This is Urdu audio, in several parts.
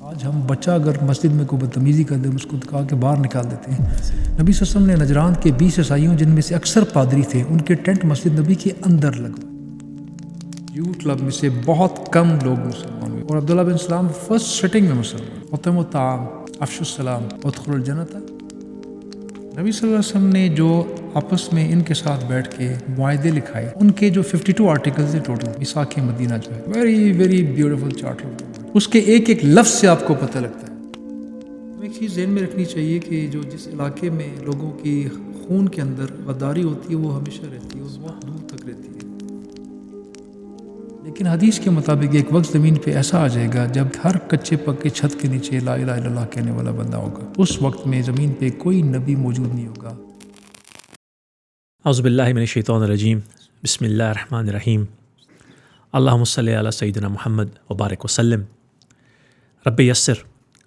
آج ہم بچہ اگر مسجد میں کوئی بدتمیزی کر دے اس کو کہا کہ باہر نکال دیتے ہیں. نبی صلی اللہ علیہ وسلم نے نجران کے 20 عیسائیوں جن میں سے اکثر پادری تھے ان کے ٹینٹ مسجد نبی کے اندر لگا. یوتھ کلب میں سے بہت کم لوگ مسلمان ہوئے اور عبداللہ بن سلام فرسٹ سٹنگ میں مسلمان. اطعموا الطعام افشوا السلام ادخلوا الجنۃ. نبی صلی اللہ علیہ وسلم نے جو آپس میں ان کے ساتھ بیٹھ کے معاہدے لکھائے ان کے جو 52 آرٹیکلز تھے ٹوٹل میثاق مدینہ جو ہے ویری ویری بیوٹیفل چارٹر. اس کے ایک ایک لفظ سے آپ کو پتہ لگتا ہے. ایک چیز ذہن میں رکھنی چاہیے کہ جو جس علاقے میں لوگوں کی خون کے اندر غداری ہوتی ہے وہ ہمیشہ رہتی ہے اور بہت دور تک رہتی ہے. لیکن حدیث کے مطابق ایک وقت زمین پہ ایسا آ جائے گا جب ہر کچے پکے چھت کے نیچے لا الہ الا اللہ کہنے والا بندہ ہوگا. اس وقت میں زمین پہ کوئی نبی موجود نہیں ہوگا. اعوذ باللہ من الشیطان الرجیم بسم اللہ الرحمن الرحیم اللہم صلی علی سیدنا محمد وبارک وسلم. رب یسر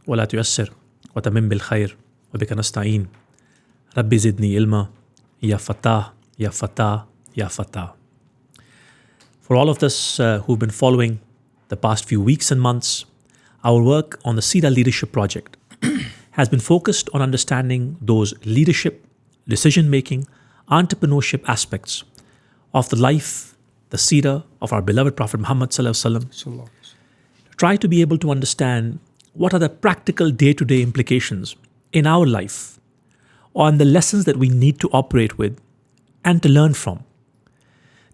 ولا تعسر وتمم بالخیر وبک نستعین. رب زدنی علما یا فتاح یا فتاح یا Fatah. For all of us who've been following the past few weeks and months, our work on the Seera Leadership Project has been focused on understanding those leadership, decision-making, entrepreneurship aspects of the life, the Seera of our beloved Prophet Muhammad sallallahu alaihi wasallam. Try to be able to understand what are the practical day-to-day implications in our life on the lessons that we need to operate with and to learn from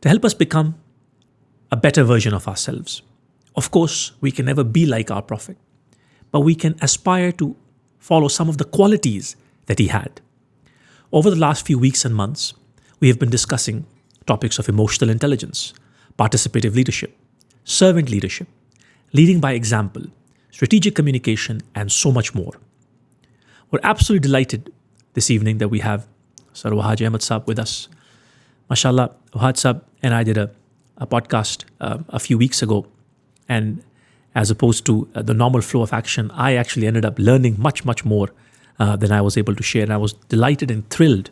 to help us become a better version of ourselves. Of course, we can never be like our Prophet, but we can aspire to follow some of the qualities that he had. Over the last few weeks and months, we have been discussing topics of emotional intelligence, participative leadership, servant leadership, leading by example, strategic communication, and so much more. We're absolutely delighted this evening that we have Sir Wahaj Ahmed Saab with us. MashaAllah, Wahaj Saab and I did a podcast a few weeks ago, and as opposed to the normal flow of action, I actually ended up learning much more than I was able to share, and I was delighted and thrilled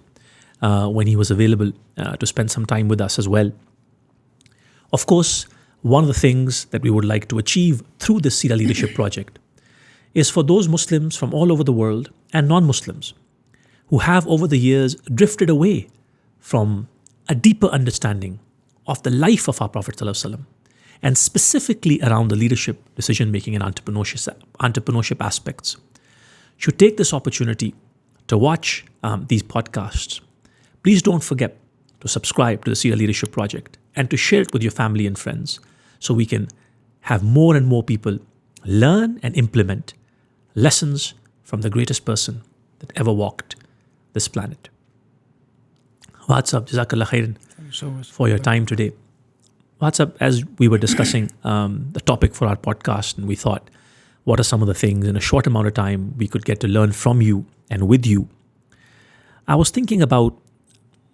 when he was available to spend some time with us as well. Of course, one of the things that we would like to achieve through this Seera Leadership Project is for those Muslims from all over the world and non-Muslims who have over the years drifted away from a deeper understanding of the life of our Prophet ﷺ, and specifically around the leadership, decision-making, and entrepreneurship aspects, should take this opportunity to watch these podcasts. Please don't forget to subscribe to the Seera Leadership Project and to share it with your family and friends so we can have more and more people learn and implement lessons from the greatest person that ever walked this planet. What's up? Jazakallah khairan for your time today. What's up? As we were discussing the topic for our podcast, and we thought, what are some of the things in a short amount of time we could get to learn from you and with you? I was thinking about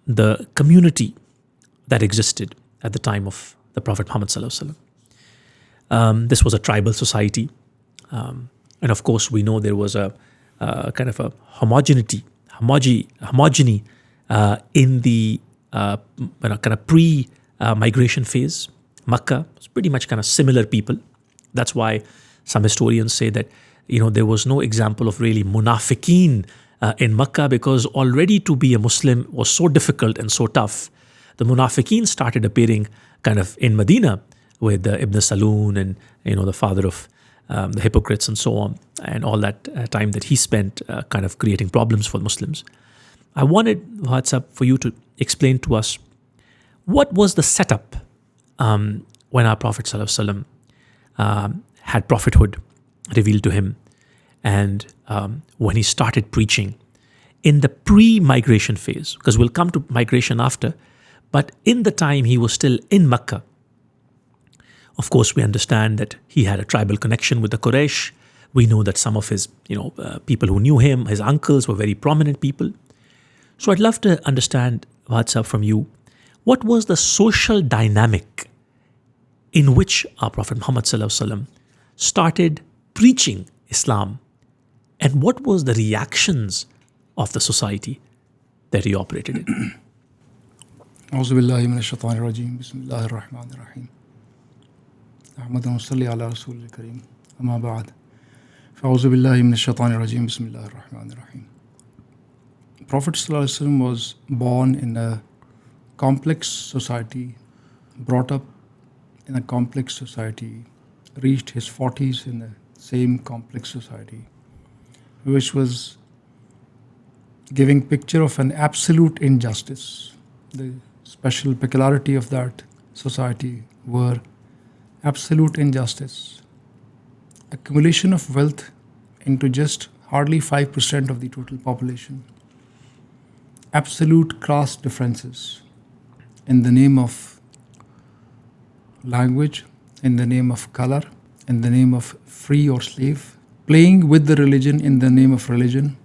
the community that existed at the time of the Prophet Muhammad sallallahu alaihi wasallam. This was a tribal society, and of course we know there was a kind of a homogeny in the kind of pre-migration phase. Makkah was pretty much kind of similar people. That's why some historians say that there was no example of really munafiqeen in Makkah, because already to be a Muslim was so difficult and so tough. The munafiqeen started appearing kind of in Medina with Ibn Saloon and the father of the hypocrites and so on, and all that time that he spent kind of creating problems for Muslims. I wanted, WhatsApp, for you to explain to us what was the setup when our Prophet ﷺ had prophethood revealed to him, and when he started preaching in the pre-migration phase, because we'll come to migration after, but in the time he was still in Makkah. Of course, we understand that he had a tribal connection with the Quraysh. We know that some of his people who knew him, his uncles, were very prominent people. So I'd love to understand, WhatsApp, from you, what was the social dynamic in which our Prophet Muhammad sallallahu alaihi wasallam started preaching Islam, and what was the reactions of the society that he operated in? أعوذ بالله من الشيطان الرجيم بسم الله الرحمن الرحيم أحمد صلی علی رسول الکریم اما بعد A'udhu billahi minash shaitanir rajim. Bismillahir rahmanir rahim. Prophet sallallahu alaihi wasallam was born in a complex society, brought up in a complex society, reached his 40s in the same complex society, which was giving picture of an absolute injustice. The special peculiarity of that society were absolute injustice, accumulation of wealth into just hardly 5% of the total population, absolute caste differences in the name of language, in the name of color, in the name of free or slave, playing with the religion in the name of religion,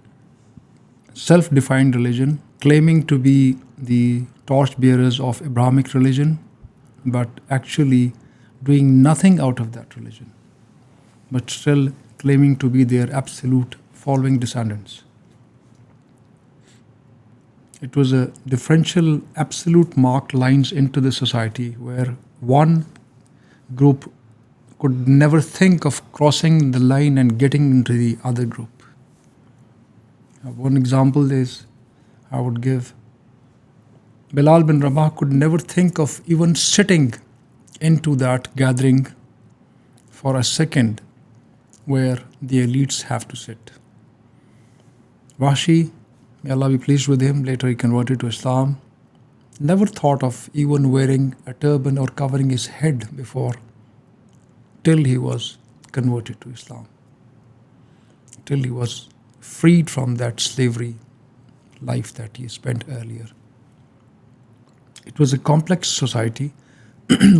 self-defined religion, claiming to be the torchbearers of Abrahamic religion, but actually doing nothing out of that religion, but still claiming to be their absolute following descendants. It was a differential, absolute marked lines into the society where one group could never think of crossing the line and getting into the other group. One example is, I would give, Bilal bin Rabah could never think of even sitting into that gathering for a second where the elites have to sit. Wahshi, may Allah be pleased with him, later he converted to Islam, never thought of even wearing a turban or covering his head before, till he was converted to Islam, till he was freed from that slavery life that he spent earlier. It was a complex society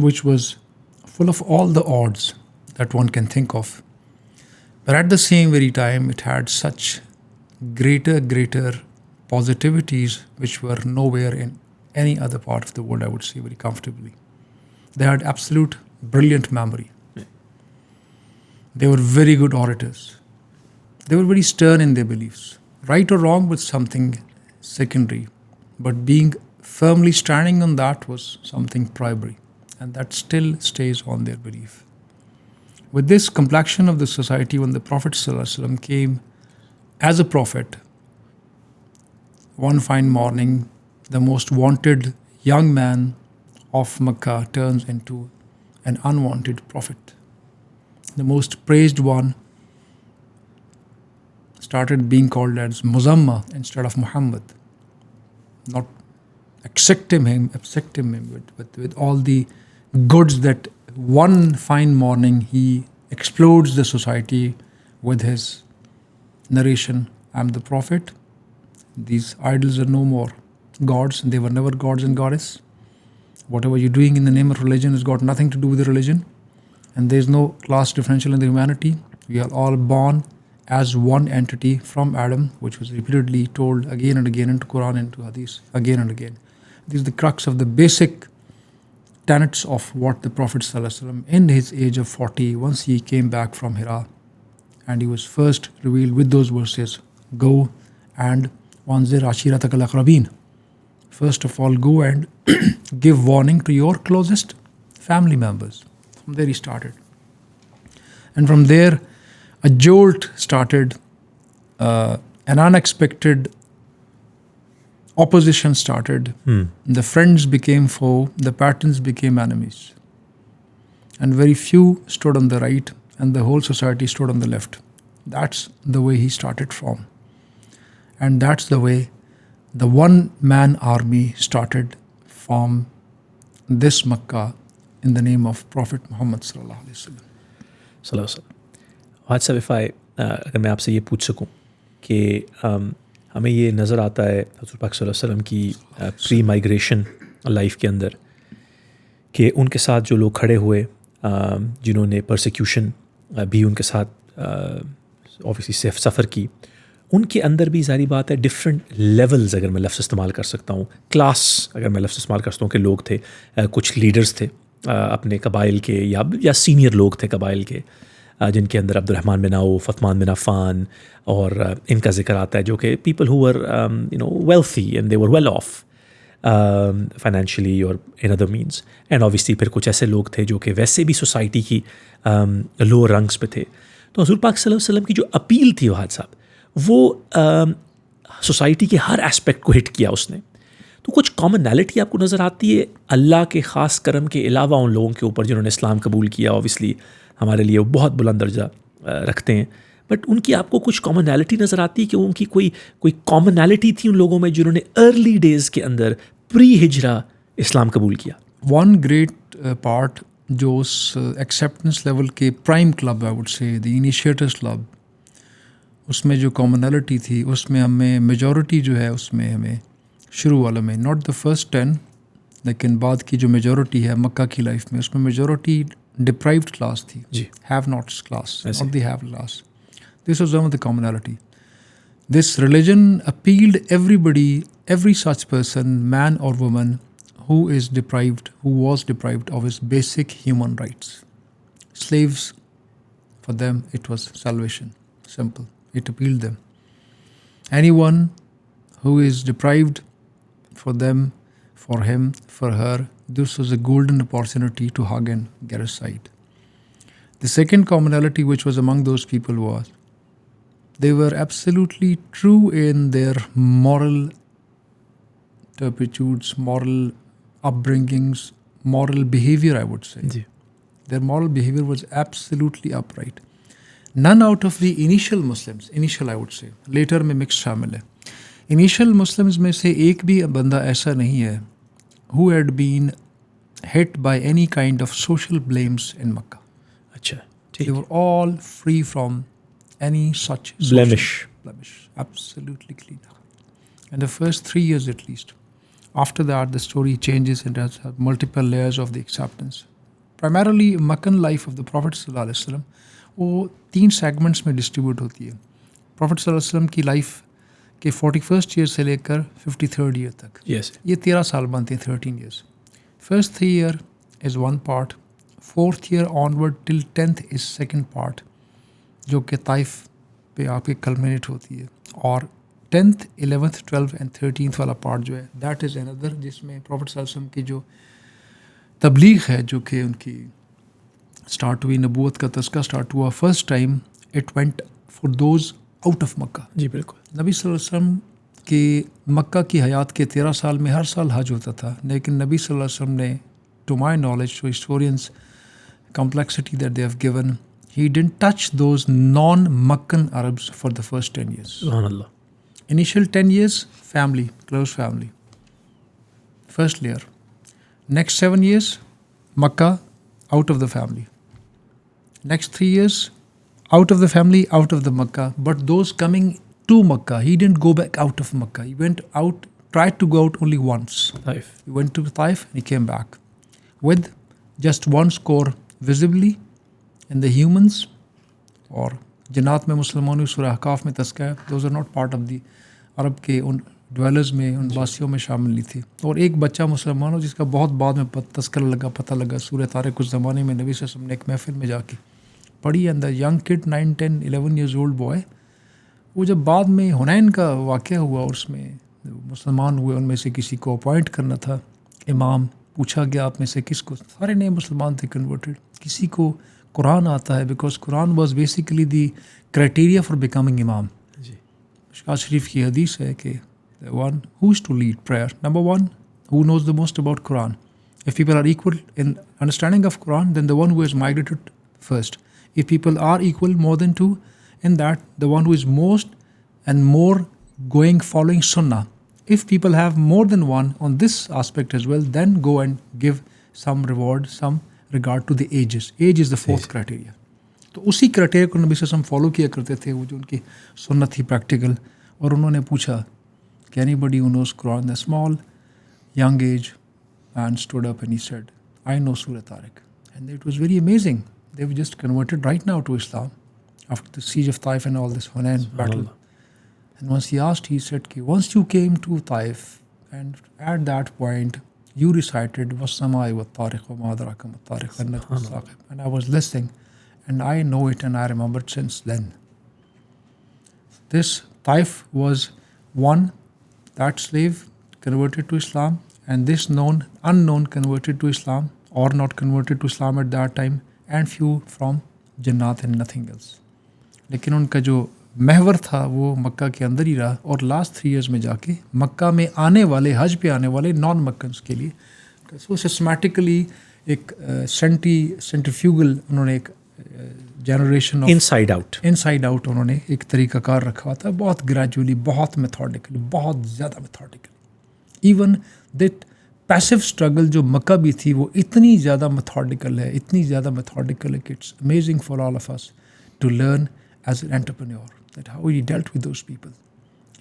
which was full of all the odds that one can think of. But at the same very time, it had such greater positivities which were nowhere in any other part of the world, I would say very comfortably. They had absolute brilliant memory. They were very good orators. They were very stern in their beliefs. Right or wrong was something secondary, but being firmly standing on that was something primary, and that still stays on their belief. With this complexion of the society, when the Prophet ﷺ came as a prophet, one fine morning, the most wanted young man of Makkah turns into an unwanted prophet. The most praised one started being called as Muzamma instead of Muhammad. Not accepting him with all the goods that one fine morning he explodes the society with his narration, I'm the prophet. These idols are no more gods. They were never gods and goddess. Whatever you're doing in the name of religion has got nothing to do with the religion. And there's no class differential in the humanity. We are all born as one entity from Adam, which was repeatedly told again and again into Quran, into Hadith, again and again. This is the crux of the basic tenets of what the Prophet ﷺ in his age of 40, once he came back from Hira, and he was first revealed with those verses, go and wanzir ashiratak al-aqrabin. First of all, go and give warning to your closest family members. From there he started. And from there, a jolt started, an unexpected opposition started. The friends became foe, the patterns became enemies. And very few stood on the right, and the whole society stood on the left. That's the way he started from. And that's the way the one-man army started from this Makkah in the name of Prophet Muhammad sallallahu alaihi wasallam. Wahid Sahib, if اگر میں آپ سے یہ پوچھ سکوں کہ ہمیں یہ نظر آتا ہے حضور پاک صلی اللہ علیہ وسلم کی پری مائیگریشن لائف کے اندر کہ ان کے ساتھ جو لوگ کھڑے ہوئے جنہوں نے پرسیکیوشن بھی ان کے ساتھ آبویسلی سفر کی، ان کے اندر بھی ظاہری بات ہے ڈفرینٹ لیولز، اگر میں لفظ استعمال کر سکتا ہوں، کلاس اگر میں لفظ استعمال کر سکتا ہوں کہ لوگ تھے، کچھ لیڈرز تھے اپنے قبائل کے یا سینئر لوگ تھے قبائل کے، جن کے اندر عبد الرحمن بن عوف، عثمان بن عفان اور ان کا ذکر آتا ہے، جو کہ people who were wealthy and they were well off financially اور in other means, and obviously پھر کچھ ایسے لوگ تھے جو کہ ویسے بھی سوسائٹی کی لوور رنگس پہ تھے. تو حضور پاک صلی اللہ علیہ وسلم کی جو اپیل تھی وہاں صاحب وہ سوسائٹی کے ہر اسپیکٹ کو ہٹ کیا اس نے. تو کچھ کامنالٹی آپ کو نظر آتی ہے اللہ کے خاص کرم کے علاوہ ان لوگوں کے اوپر جنہوں نے اسلام قبول کیا؟ اوبیسلی ہمارے لیے وہ بہت بلند درجہ رکھتے ہیں, بٹ ان کی آپ کو کچھ کامنالٹی نظر آتی ہے کہ ان کی کوئی کامنالٹی تھی ان لوگوں میں جنہوں نے ارلی ڈیز کے اندر پری ہجرا اسلام قبول کیا؟ ون گریٹ پارٹ جو اس ایکسیپٹنس لیول کے پرائم کلب آئی وڈ سے دی انیشیٹرز کلب, اس میں جو کامنالٹی تھی اس میں ہمیں میجورٹی جو ہے اس میں ہمیں شروع والا میں ناٹ دا فرسٹ 10 لیکن بعد کی جو میجورٹی ہے مکہ کی لائف میں اس میں میجورٹی ڈپرائیوڈ کلاس تھی, جی, have nots class, not the have class. This was one of the commonality. This religion appealed everybody, every such person, man اور woman who is deprived, who was deprived of his basic human rights. Slaves, for them it was salvation. Simple. It appealed them. Anyone who is deprived, for them, for him, for her, this was a golden opportunity to hug and get a sight. The second commonality which was among those people was they were absolutely true in their moral turpitudes, moral upbringings, moral behavior, I would say. جی, Their moral behavior was absolutely upright. None out of the initial Muslims, initial I would say, later میں mixed شامل ہے, initial Muslims میں سے ایک بھی بندہ ایسا نہیں ہے who had been hit by any kind of social blames in Makkah. اچھا They ٹھیک, were all free from any such blemish. blemish, absolutely clean. And the first 3 years at least. After that, the story changes and has multiple layers of the acceptance. Primarily, Meccan life of the Prophet sallallahu alaihi wasallam وہ 3 segments میں ڈسٹریبیوٹ ہوتی ہے. Prophet صلی اللہ علیہ وسلم کی لائف کے 41st year سے لے کر 53rd year تک, yes, یہ 13 سال بنتے ہیں, 13 years. First 3 year is one part, 4th year onward till 10th is second part, جو کہ طائف پہ آپ کے کلمنیٹ ہوتی ہے, اور 10th, 11th, 12th and 13th والا پارٹ جو ہے دیٹ از اندر, جس میں پروفٹ صلی اللہ علیہ وسلم کی جو تبلیغ ہے جو کہ ان کی اسٹارٹ ہوئی, نبوت کا تذکرہ اسٹارٹ ہوا first time, it went for those out of Makkah. جی بالکل. نبی صلی اللہ علیہ وسلم کی مکہ کی حیات کے 13 سال میں ہر سال حج ہوتا تھا, لیکن نبی صلی اللہ علیہ وسلم نے to my knowledge, to historians complexity that they have given, he didn't touch those non-Meccan Arabs for the first 10 years. Subhanallah. Initial 10 years, family, close family. First layer. Next 7 years, Makkah, out of the family. Next 3 years, out of the family, out of the Makkah. But those coming to Makkah, he didn't go back out of Makkah. He went out, tried to go out only once. Taif. He went to Taif and he came back with just one score visibly in the humans, اور جنات میں مسلمانوں سورہ احقاف میں تذکرہ ہے, those are not part of the Arab کے ان ڈویلرز میں, ان باسیوں میں شامل نہیں تھے. اور ایک بچہ مسلمانوں جس کا بہت بعد میں تذکرہ لگا, پتہ لگا, سورہ طارق اس زمانے میں نبی صلی اللہ علیہ وسلم نے ایک محفل میں جا کے پڑھی, and the young could 9, 10, 11 years old boy, وہ جب بعد میں حنین کا واقعہ ہوا اور اس میں مسلمان ہوئے, ان میں سے کسی کو اپوائنٹ کرنا تھا امام, پوچھا گیا آپ میں سے کس کو, سارے نئے مسلمان تھے کنورٹڈ, کسی کو قرآن آتا ہے, because Quran was basically the criteria for becoming امام. جی, مشکات شریف کی حدیث ہے کہ one who is to lead prayer, number one, who knows the most about Quran. If people are equal in understanding of Quran, then the one who has migrated first. If people are equal, more than 2, in that, the one who is most and more going following Sunnah. If people have more than one on this aspect as well, then go and give some reward, some regard to the ages. Age is the 4th criteria. تو اسی کرائٹیریا کو نبی صلی اللہ علیہ وسلم فالو کیا کرتے تھے, وہ جو ان کی سنت تھی پریکٹیکل. اور انہوں نے پوچھا کہ anybody who knows Quran, the small young age man stood up and he said, I know Surah Tariq. And it was very amazing. They were just converted right now to Islam after the siege of Taif and all this Hunain battle. And once he asked, he said, once you came to Taif, and at that point you recited وَالسَّمَاءِ وَالطَّارِقِ وَمَا أَدْرَاكَ مَا الطَّارِقُ وَالنَّجْمُ الثَّاقِبُ, and I was listening and I know it and I remembered since then. This Taif was one, that slave converted to Islam, and this unknown converted to Islam or not converted to Islam at that time, and few from Jannat and nothing else. لیکن ان کا جو محور تھا وہ مکہ کے اندر ہی رہا، اور لاسٹ 3 ایئرز میں جا کے مکہ میں آنے والے، حج پہ آنے والے نان مکنس کے لیے سو سسٹمیٹکلی ایک سینٹریفیوگل انہوں نے ایک جنریشن انسائڈ آؤٹ انہوں نے ایک طریقہ کار رکھا ہوا تھا، بہت گریجولی، بہت میتھوڈیکلی، بہت زیادہ میتھوڈیکلی. ایون دیٹ پیسو اسٹرگل جو مکہ بھی تھی وہ اتنی زیادہ میتھوڈیکل ہے، اتنی زیادہ میتھوڈیکل ہے کہ it's amazing for all of us to learn as an entrepreneur that how he dealt with those people.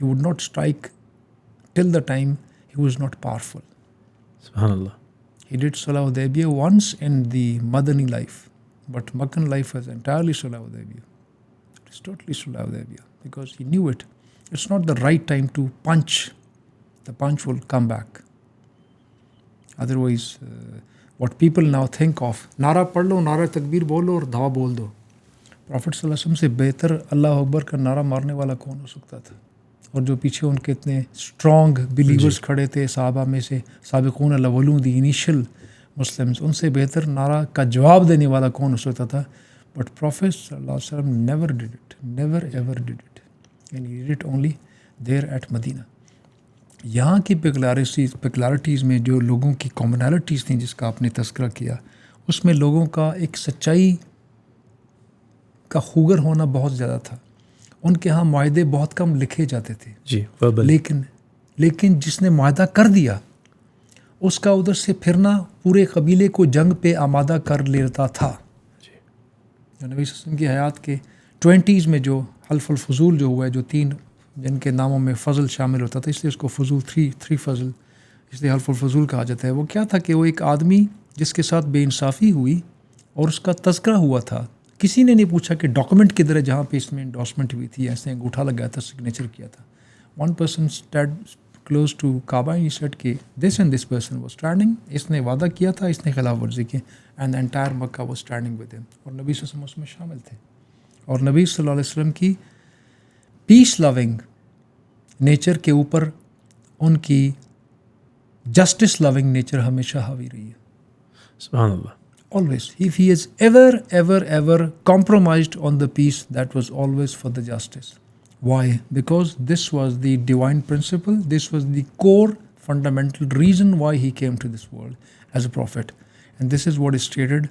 He would not strike till the time he was not powerful. سبحان اللہ. He did Sulh Hudaybiyah once in the Madani life, but Meccan life was entirely Sulh Hudaybiyah. It is totally Sulh Hudaybiyah because he knew it. It's not the right time to punch. The punch will come back. Otherwise, what people now think of, نعرہ پڑھ لو، نعرہ تکبیر بولو اور دعا بول دو. Prophet صلی اللہ علیہ وسلم سے بہتر اللہ اکبر کا نعرہ مارنے والا کون ہو سکتا تھا؟ اور جو پیچھے ان کے اتنے اسٹرانگ بلیورز کھڑے تھے صحابہ میں سے، سابقون الاولون، دی انیشیل مسلمز، ان سے بہتر نعرہ کا جواب دینے والا کون ہو سکتا تھا؟ بٹ پروفیٹ صلی اللہ علیہ وسلم never did it, never ever did it, and he did it only there at Madinah. یہاں کی پیکولرٹیز میں جو لوگوں کی کامنالٹیز تھیں جس کا آپ نے تذکرہ کیا، اس میں لوگوں کا ایک سچائی کا خوگر ہونا بہت زیادہ تھا. ان کے ہاں معاہدے بہت کم لکھے جاتے تھے جی، لیکن جس نے معاہدہ کر دیا اس کا ادھر سے پھرنا پورے قبیلے کو جنگ پہ آمادہ کر لیتا تھا. جو نبی صلی اللہ علیہ وسلم کی حیات کے 20s میں جو حلف الفضول جو ہوا ہے، جو 3 جن کے ناموں میں فضل شامل ہوتا تھا، اس لیے اس کو فضول 3 فضل اس لیے حلف الفضول کہا جاتا ہے. وہ کیا تھا کہ وہ ایک آدمی جس کے ساتھ بے انصافی ہوئی اور اس کا تذکرہ ہوا تھا، کسی نے نہیں پوچھا کہ ڈاکومنٹ کدھر ہے جہاں پہ اس میں انڈورسمنٹ ہوئی تھی، ایسے انگوٹھا لگایا تھا، سگنیچر کیا تھا. One person stood close to Kaaba, he said کہ this and this person was standing, اس نے وعدہ کیا تھا، اس نے خلاف ورزی کی، and entire Makkah was standing with him, اور نبی صلی اللہ علیہ وسلم اس میں شامل تھے. اور نبی صلی اللہ علیہ وسلم کی پیس لونگ نیچر کے اوپر ان کی جسٹس لونگ نیچر ہمیشہ حاوی رہی ہے. سبحان اللہ. Always. If he has ever compromised on the peace, that was always for the justice. Why? Because this was the divine principle. This was the core fundamental reason why he came to this world as a prophet. And this is what is stated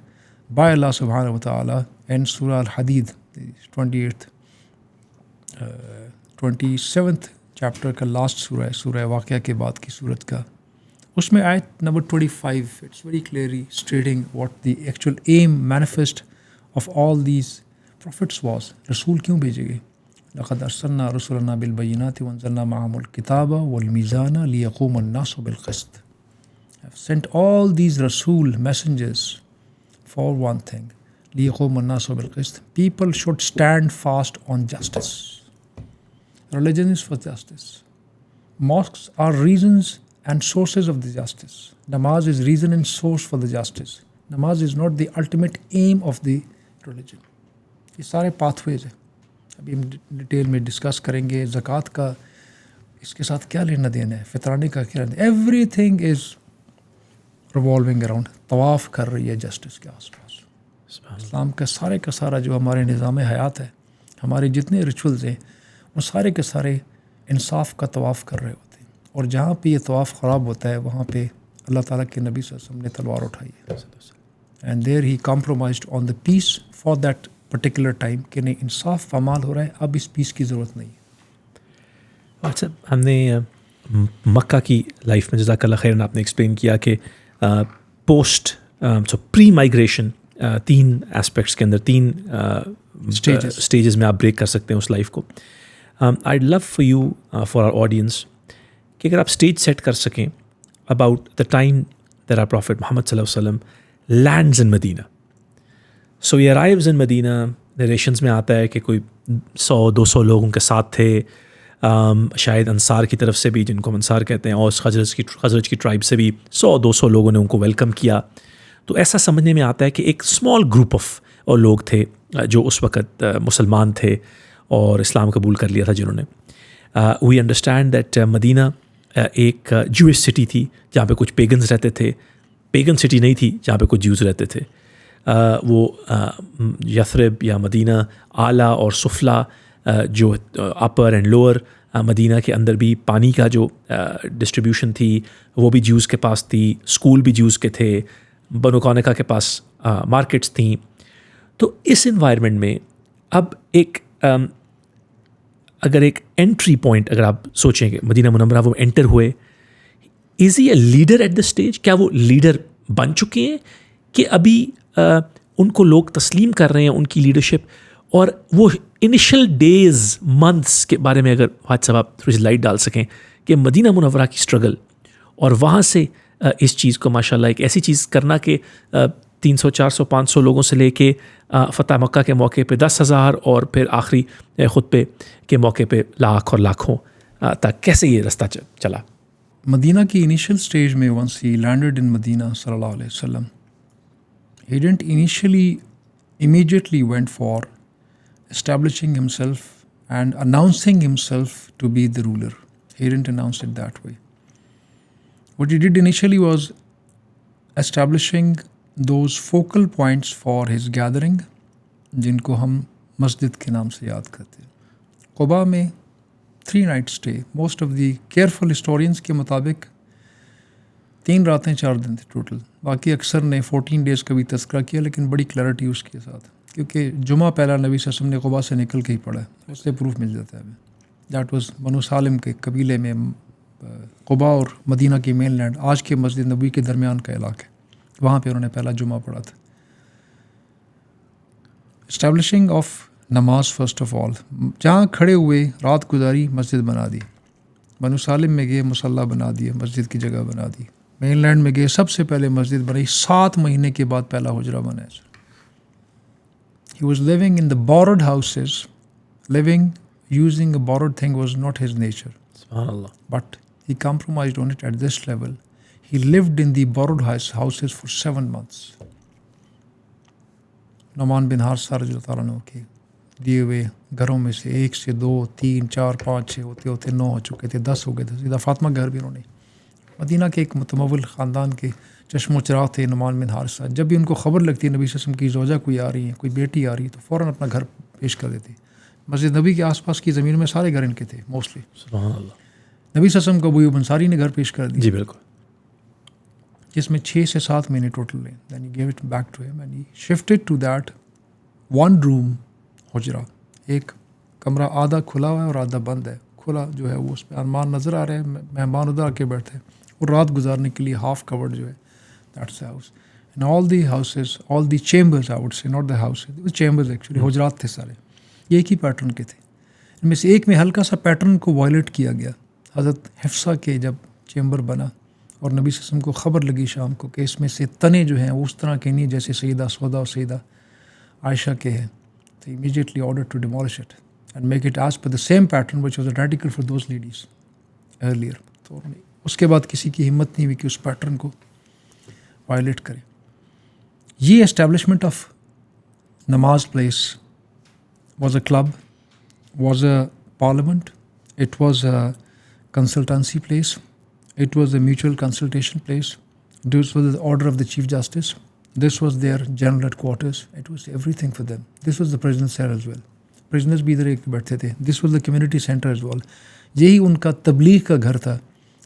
by Allah subhanahu wa ta'ala in Surah Al-Hadid, the 27th chapter کا last surah ہے، سورہ واقعہ کے بعد کی صورت کا. اس میں آیت number 25 it's very clearly stating what the actual aim manifest of all these prophets was. رسول کیوں بھیجے گئے؟ لقد ارسلنا رسلنا بالبینات وانزلنا معهم الکتاب والمیزان لیقوم الناس بالقسط. I have sent all these rasul messengers for one thing, لیقوم الناس بالقسط. People should stand fast on justice. Religion is for justice. Mosques are reasons and sources of the justice. Namaz is reason and source for the justice. Namaz is not the ultimate aim of the religion. یہ سارے پاتھ ویز ہیں، ابھی ہم ڈیٹیل میں ڈسکس کریں گے. زکوٰۃ کا اس کے ساتھ کیا لینا دینا ہے، فطرانے کا کیا لینا، every thing is revolving around, طواف کر رہی ہے جسٹس کے آس پاس. اسلام کا سارا جو ہمارے نظام حیات ہے، ہمارے جتنے ریچولز ہیں، وہ سارے کے سارے انصاف کا طواف کر رہے ہوتے ہیں. اور جہاں پہ یہ طواف خراب ہوتا ہے وہاں پہ اللہ تعالیٰ کے نبی صلی اللہ علیہ وسلم نے تلوار اٹھائی ہے. And there he compromised on the peace for that particular time کہ نہیں، انصاف پامال ہو رہا ہے، اب اس پیس کی ضرورت نہیں ہے. اچھا، ہم نے مکہ کی لائف میں جزاک اللہ خیرن آپ نے ایکسپلین کیا کہ پوسٹ پری مائگریشن 3 اسپیکٹس کے اندر 3 اسٹیجز میں آپ بریک کر سکتے ہیں اس لائف کو. I love for you for our audience کہ اگر آپ اسٹیج سیٹ کر سکیں about the time that our prophet Muhammad صلی اللہ علیہ وسلم lands in Madinah. So he arrives in Madinah. Narrations میں آتا ہے کہ کوئی 100-200 لوگ ان کے ساتھ تھے، شاید انصار کی طرف سے بھی، جن کو ہم انصار کہتے ہیں، اور خزرج کی ٹرائب سے بھی 100-200 لوگوں نے ان کو ویلکم کیا. تو ایسا سمجھنے میں آتا ہے کہ ایک اسمال گروپ آف لوگ تھے جو اس وقت مسلمان تھے اور اسلام قبول کر لیا تھا جنہوں نے. وی انڈرسٹینڈ دیٹ مدینہ ایک جوئش سٹی تھی جہاں پہ کچھ پیگنز رہتے تھے. پیگن سٹی نہیں تھی جہاں پہ کچھ جیوز رہتے تھے. وہ یثرب یا مدینہ اعلیٰ اور سفلا جو اپر اینڈ لوور مدینہ کے اندر بھی پانی کا جو ڈسٹریبیوشن تھی وہ بھی جیوز کے پاس تھی، اسکول بھی جیوز کے تھے، بنو قینقاع کے پاس مارکیٹس تھیں. تو اس انوائرمنٹ میں اب ایک اگر ایک انٹری پوائنٹ اگر آپ سوچیں کہ مدینہ منورہ وہ انٹر ہوئے، is he a leader at the stage? کیا وہ لیڈر بن چکے ہیں کہ ابھی ان کو لوگ تسلیم کر رہے ہیں ان کی لیڈرشپ؟ اور وہ انیشل ڈیز منتھس کے بارے میں اگر واحد صاحب آپ تھوڑی سی لائٹ ڈال سکیں کہ مدینہ منورہ کی اسٹرگل اور وہاں سے اس چیز کو ماشاء اللہ ایک ایسی چیز کرنا کہ 300 400 500 لوگوں سے لے کے فتح مکہ کے موقع پہ 10,000 اور پھر آخری خطبے کے موقع پہ لاکھ اور لاکھوں تک کیسے یہ رستہ چلا؟ مدینہ کی انیشیل سٹیج میں once he landed in مدینہ صلی اللہ علیہ وسلم, he didn't initially immediately went for establishing himself and announcing himself to be the ruler. He didn't announce it that way. What he did initially was establishing those focal points for his gathering, جن کو ہم مسجد کے نام سے یاد کرتے ہیں. قباء میں 3 night stay. Most of the careful historians کے مطابق 3 راتیں 4 دن تھے ٹوٹل. باقی اکثر نے 14 days کا بھی تذکرہ کیا لیکن بڑی کلیئرٹی اس کے ساتھ, کیونکہ جمعہ پہلا نبی صلی اللہ علیہ وسلم نے قباء سے نکل کے ہی پڑھا ہے, اس سے پروف مل جاتا ہے. دیٹ واز بنو سالم کے قبیلے میں قباء اور مدینہ کی مین لینڈ, آج کے مسجد نبوی کے درمیان کا علاقہ ہے, وہاں پہ انہوں نے پہلا جمعہ پڑھا تھا. اسٹیبلشنگ آف نماز فرسٹ آف آل, جہاں کھڑے ہوئے رات گزاری مسجد بنا دی. بنو سالم میں گئے مصلی بنا دیے, مسجد کی جگہ بنا دی. مین لینڈ میں گئے سب سے پہلے مسجد بنائی, 7 مہینے کے بعد پہلا حجرہ بنا ہے. He was living in the borrowed houses. Living using a borrowed thing was not his nature. Subhanallah. But he compromised on it at this level. He lived in the borrowed houses for 7 months. Noman بن حارثہ رضی اللہ تعالیٰ عنہ کے دیے ہوئے گھروں میں سے 1 سے 2 3 4 5 6 ہوتے ہوتے 9 ہو چکے تھے, 10 ہو گئے تھے. سیدھا فاطمہ گھر بھی انہوں نے. مدینہ کے ایک متمول خاندان کے چشم و چراغ تھے نعمان بن حارثہ. جب بھی ان کو خبر لگتی ہے نبی صلی اللہ علیہ وسلم کی زوجہ کوئی آ رہی ہے, کوئی بیٹی آ رہی ہے, تو فوراً اپنا گھر پیش کر دیتے. مسجد نبی کے آس پاس کی زمین میں سارے گھر ان کے تھے موسٹلی. سبحان اللہ. نبی صلی اللہ علیہ وسلم کو ابو ایوب انصاری نے گھر پیش کر دی. جی بالکل. جس میں 6 سے 7 مہینے ٹوٹل لیں. Then he gave it back to ہم and he shifted to that 1 room حجرہ. ایک کمرہ آدھا کھلا ہوا ہے اور آدھا بند ہے. کھلا جو ہے وہ اس پہ ارمان نظر آ رہے ہیں, مہمان ادھر آ کے بیٹھے ہیں, اور رات گزارنے کے لیے ہاف کورڈ جو ہے that's the house. And all the houses, all the chambers I would say, not the houses, it was chambers actually, حجرات تھے سارے, یہ ایک ہی پیٹرن کے تھے. ان میں سے ایک میں ہلکا سا پیٹرن کو وائلیٹ کیا گیا. حضرت حفصہ کے جب چیمبر بنا اور نبی صلی اللہ علیہ وسلم کو خبر لگی شام کو کہ اس میں سے تنے جو ہیں وہ اس طرح کے نہیں جیسے سیدہ سودا اور سیدہ عائشہ کے ہیں, تو immediately ordered to demolish it and make it as per the same pattern which was identical for those ladies earlier. تو اس کے بعد کسی کی ہمت نہیں ہوئی کہ اس پیٹرن کو وائلیٹ کرے. یہ اسٹیبلشمنٹ آف نماز place was a club, was a parliament, it was a consultancy place, it was a mutual consultation place, this was the order of the chief justice, this was their general headquarters, it was everything for them. This was the president's cell as well, prisoners بھی ادھر ایک بیٹھتے تھے. This was the community center as well. یہی ان کا تبلیغ کا گھر تھا.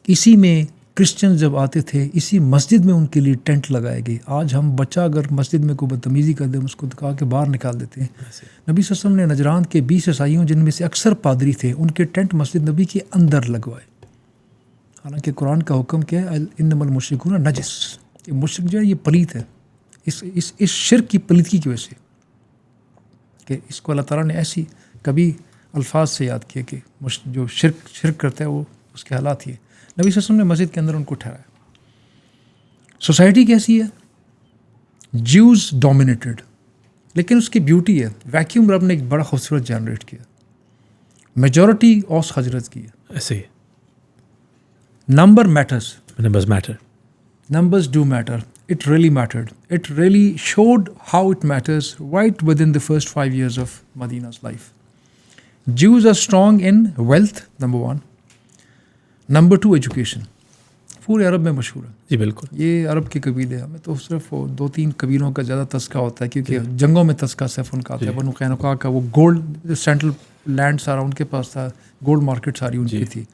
اسی میں کرسچن جب آتے تھے اسی مسجد میں ان کے لیے ٹینٹ لگائے گئے. آج ہم بچہ اگر مسجد میں کوئی بدتمیزی کر دیں اس کو کہا کہ باہر نکال دیتے ہیں. نبی صلی اللہ علیہ وسلم نے نجران کے 20 عیسائیوں جن میں سے اکثر پادری تھے ان کے ٹینٹ مسجد نبی کے اندر لگوائے. حالانکہ قرآن کا حکم کیا ہے, انما المشرکون نجس, یہ مشرک جو ہے یہ پلیت ہے. اس شرک کی پلیتگی کی وجہ سے کہ اس کو اللہ تعالیٰ نے ایسی کبھی الفاظ سے یاد کیا کہ جو شرک کرتا ہے وہ اس کے حالات ہی ہے. نبی صلی اللہ علیہ وسلم نے مسجد کے اندر ان کو ٹھہرایا. سوسائٹی کیسی ہے؟ جیوز ڈومینیٹڈ, لیکن اس کی بیوٹی ہے, ویکیوم رب نے ایک بڑا خوبصورت جنریٹ کیا. میجورٹی اوس حضرت کی ہے. ایسے number matters, numbers matter. Numbers do matter. It really mattered. It really showed how it matters right within the first 5 years of Madina's life. Jews are strong in wealth, number 1. Number 2, education. پورے عرب میں مشہور ہے. جی بالکل. یہ عرب کے قبیلے, ہمیں تو صرف 2-3 قبیلوں کا زیادہ تذکرہ ہوتا ہے کیونکہ جنگوں میں تذکرہ صرف ان کا آتا ہے. بنو قینقاع کا وہ گولڈ سینٹرل لینڈ سارا ان کے پاس تھا, گولڈ مارکیٹ ساری ان کی تھی.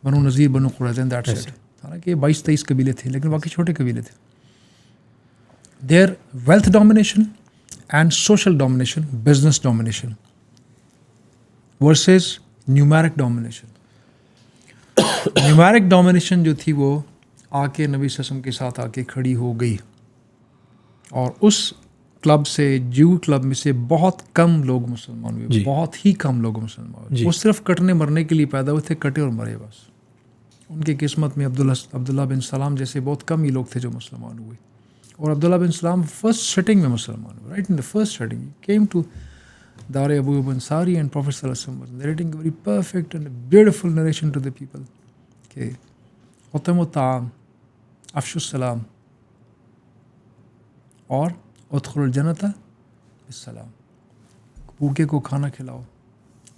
بنو نذیر, بنو قریظہ, دیٹ سیٹ. حالانکہ 22-23 قبیلے تھے لیکن باقی چھوٹے قبیلے تھے. Their wealth domination and social domination, business domination versus numeric domination. Numeric domination جو تھی وہ آ کے نبی صلی اللہ علیہ وسلم کے ساتھ آ کے کھڑی ہو گئی, اور اس کلب سے, جیو کلب میں سے بہت کم لوگ مسلمان ہوئے, بہت ہی کم لوگ مسلمان ہوئے. وہ صرف کٹنے مرنے کے لیے پیدا ہوئے تھے, کٹے اور مرے بس. ان کی قسمت میں عبداللہ بن سلام جیسے بہت کم ہی لوگ تھے جو مسلمان ہوئے. اور عبداللہ بن سلام فرسٹ سیٹنگ میں مسلمان ہوئے, right in the first sitting. Came to دار ابو انصاری اینڈ پروفیٹ صلی اللہ علیہ وسلم narrating very perfect and beautiful narration to the people کہ اطعموا الطعام, افشوا السلام, اور ادخلوا الجنۃ بالسلام. بھوکے کو کھانا کھلاؤ,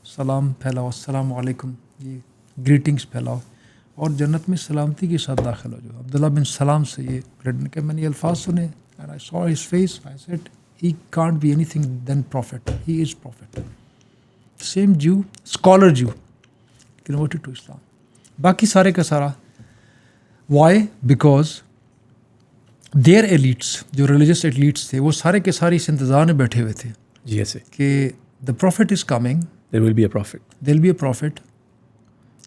سلام پھیلاؤ, السلام علیکم, یہ گریٹنگس پھیلاؤ, اور جنت میں سلامتی کے ساتھ داخل ہو جاؤ. عبداللہ بن سلام سے یہ کہ میں نے الفاظ سنے, and I saw his face, I said he can't be anything than prophet, he is prophet. Same Jew, scholar Jew, converted to Islam. باقی سارے کا سارا why? Because their elites, جو religious elites تھے, وہ سارے کے سارے اس انتظار میں بیٹھے ہوئے تھے جی ایسے کہ the prophet is coming, there will be a prophet. there will be a prophet.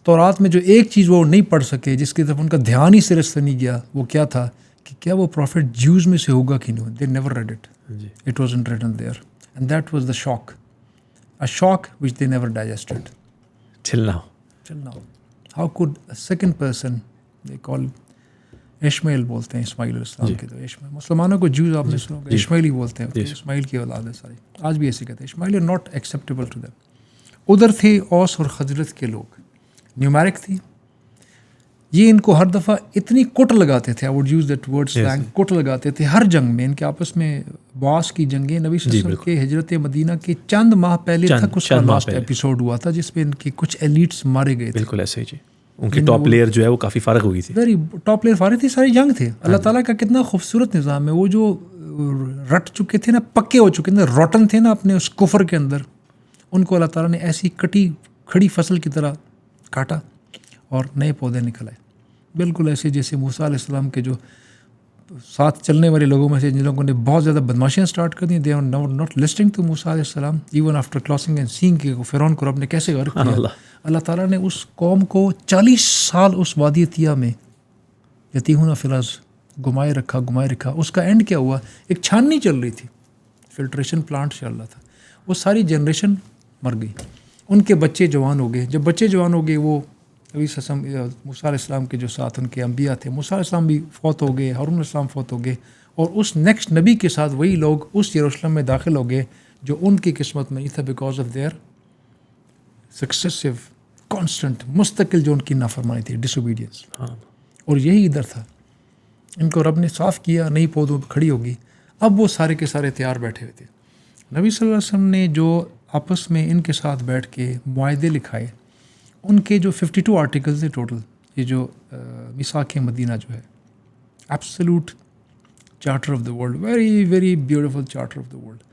تورات میں جو ایک چیز وہ نہیں پڑھ سکے, جس کی طرف ان کا دھیان ہی سر سے نہیں گیا, وہ کیا تھا کہ کیا وہ پروفٹ جیوز میں سے ہوگا کہ نہیں. They never read it. It wasn't written there. And that was the shock. A shock which they never digested. Till now. How could a second person, they call اشمائیل بولتے ہیں اسماعیل علیہ السلام کے, تو اشمائیل مسلمانوں کو جوز آپ نے سنا ہوگا, اشمائیل ہی بولتے ہیں, اسماعیل کی اولاد ہے ساری, آج بھی ایسے کہتے ہیں. اسماعیل are not acceptable to them. ادھر تھے اوس اور خزرج کے لوگ, نیومیرک تھی. یہ ان کو ہر دفعہ اتنی کوٹ لگاتے تھے, I would use that word slang, کوٹ لگاتے تھے ہر جنگ میں. ان کے آپس میں باس کی جنگیں, نبی صلی اللہ علیہ وسلم کے ہجرت مدینہ کے چند ماہ پہلے تک اس کا لاسٹ ایپیسوڈ ہوا تھا جس میں ان کے کچھ ایلیٹس مارے گئے تھے. بالکل ایسے ہی جی. ان کے ٹاپ پلیئر جو ہے وہ کافی فارغ ہو گئی تھی, ویری ٹاپ پلیئر فارغ تھی, سارے ینگ تھے. اللہ تعالیٰ کا کتنا خوبصورت نظام ہے. وہ جو رٹ چکے تھے نا, پکے ہو چکے تھے, روٹن تھے نا اپنے اس کفر کے اندر, ان کو اللہ تعالیٰ نے ایسی کٹی کھڑی فصل کی طرح کاٹا اور نئے پودے نکل آئے. بالکل ایسے جیسے موسیٰ علیہ السلام کے جو ساتھ چلنے والے لوگوں میں سے جن لوگوں نے بہت زیادہ بدماشیاں سٹارٹ کر دیں, they are not listening to Musa علیہ السلام even after clashing and seeing کہ فرعون کو رب نے کیسے غرق کیا. اللہ تعالیٰ نے اس قوم کو 40 سال اس وادی طیہ میں یتیہون فی الارض گھمائے رکھا. اس کا اینڈ کیا ہوا, ایک چھاننی چل رہی تھی, فلٹریشن پلانٹ چل رہا تھا, وہ ساری جنریشن مر گئی. ان کے بچے جوان ہو گئے. جب بچے جوان ہو گئے, وہ موسیٰ علیہ السلام کے جو ساتھ ان کے انبیاء تھے, موسیٰ علیہ السلام بھی فوت ہو گئے, ہارون علیہ السلام فوت ہو گئے, اور اس نیکسٹ نبی کے ساتھ وہی لوگ اس یروشلم میں داخل ہو گئے جو ان کی قسمت میں نہیں تھا, because of their successive constant, مستقل جو ان کی نافرمانی تھی, ڈس اوبیڈینس. اور یہی ادھر تھا. ان کو رب نے صاف کیا, نئی پودوں پہ کھڑی ہوگی. اب وہ سارے کے سارے تیار بیٹھے ہوئے تھے. نبی صلی اللہ علیہ وسلم نے جو آپس میں ان کے ساتھ بیٹھ کے معاہدے لکھائے, ان کے جو 52 آرٹیکلز تھے ٹوٹل, یہ جو میثاق مدینہ جو ہے, absolute charter of the world, very very beautiful charter of the world.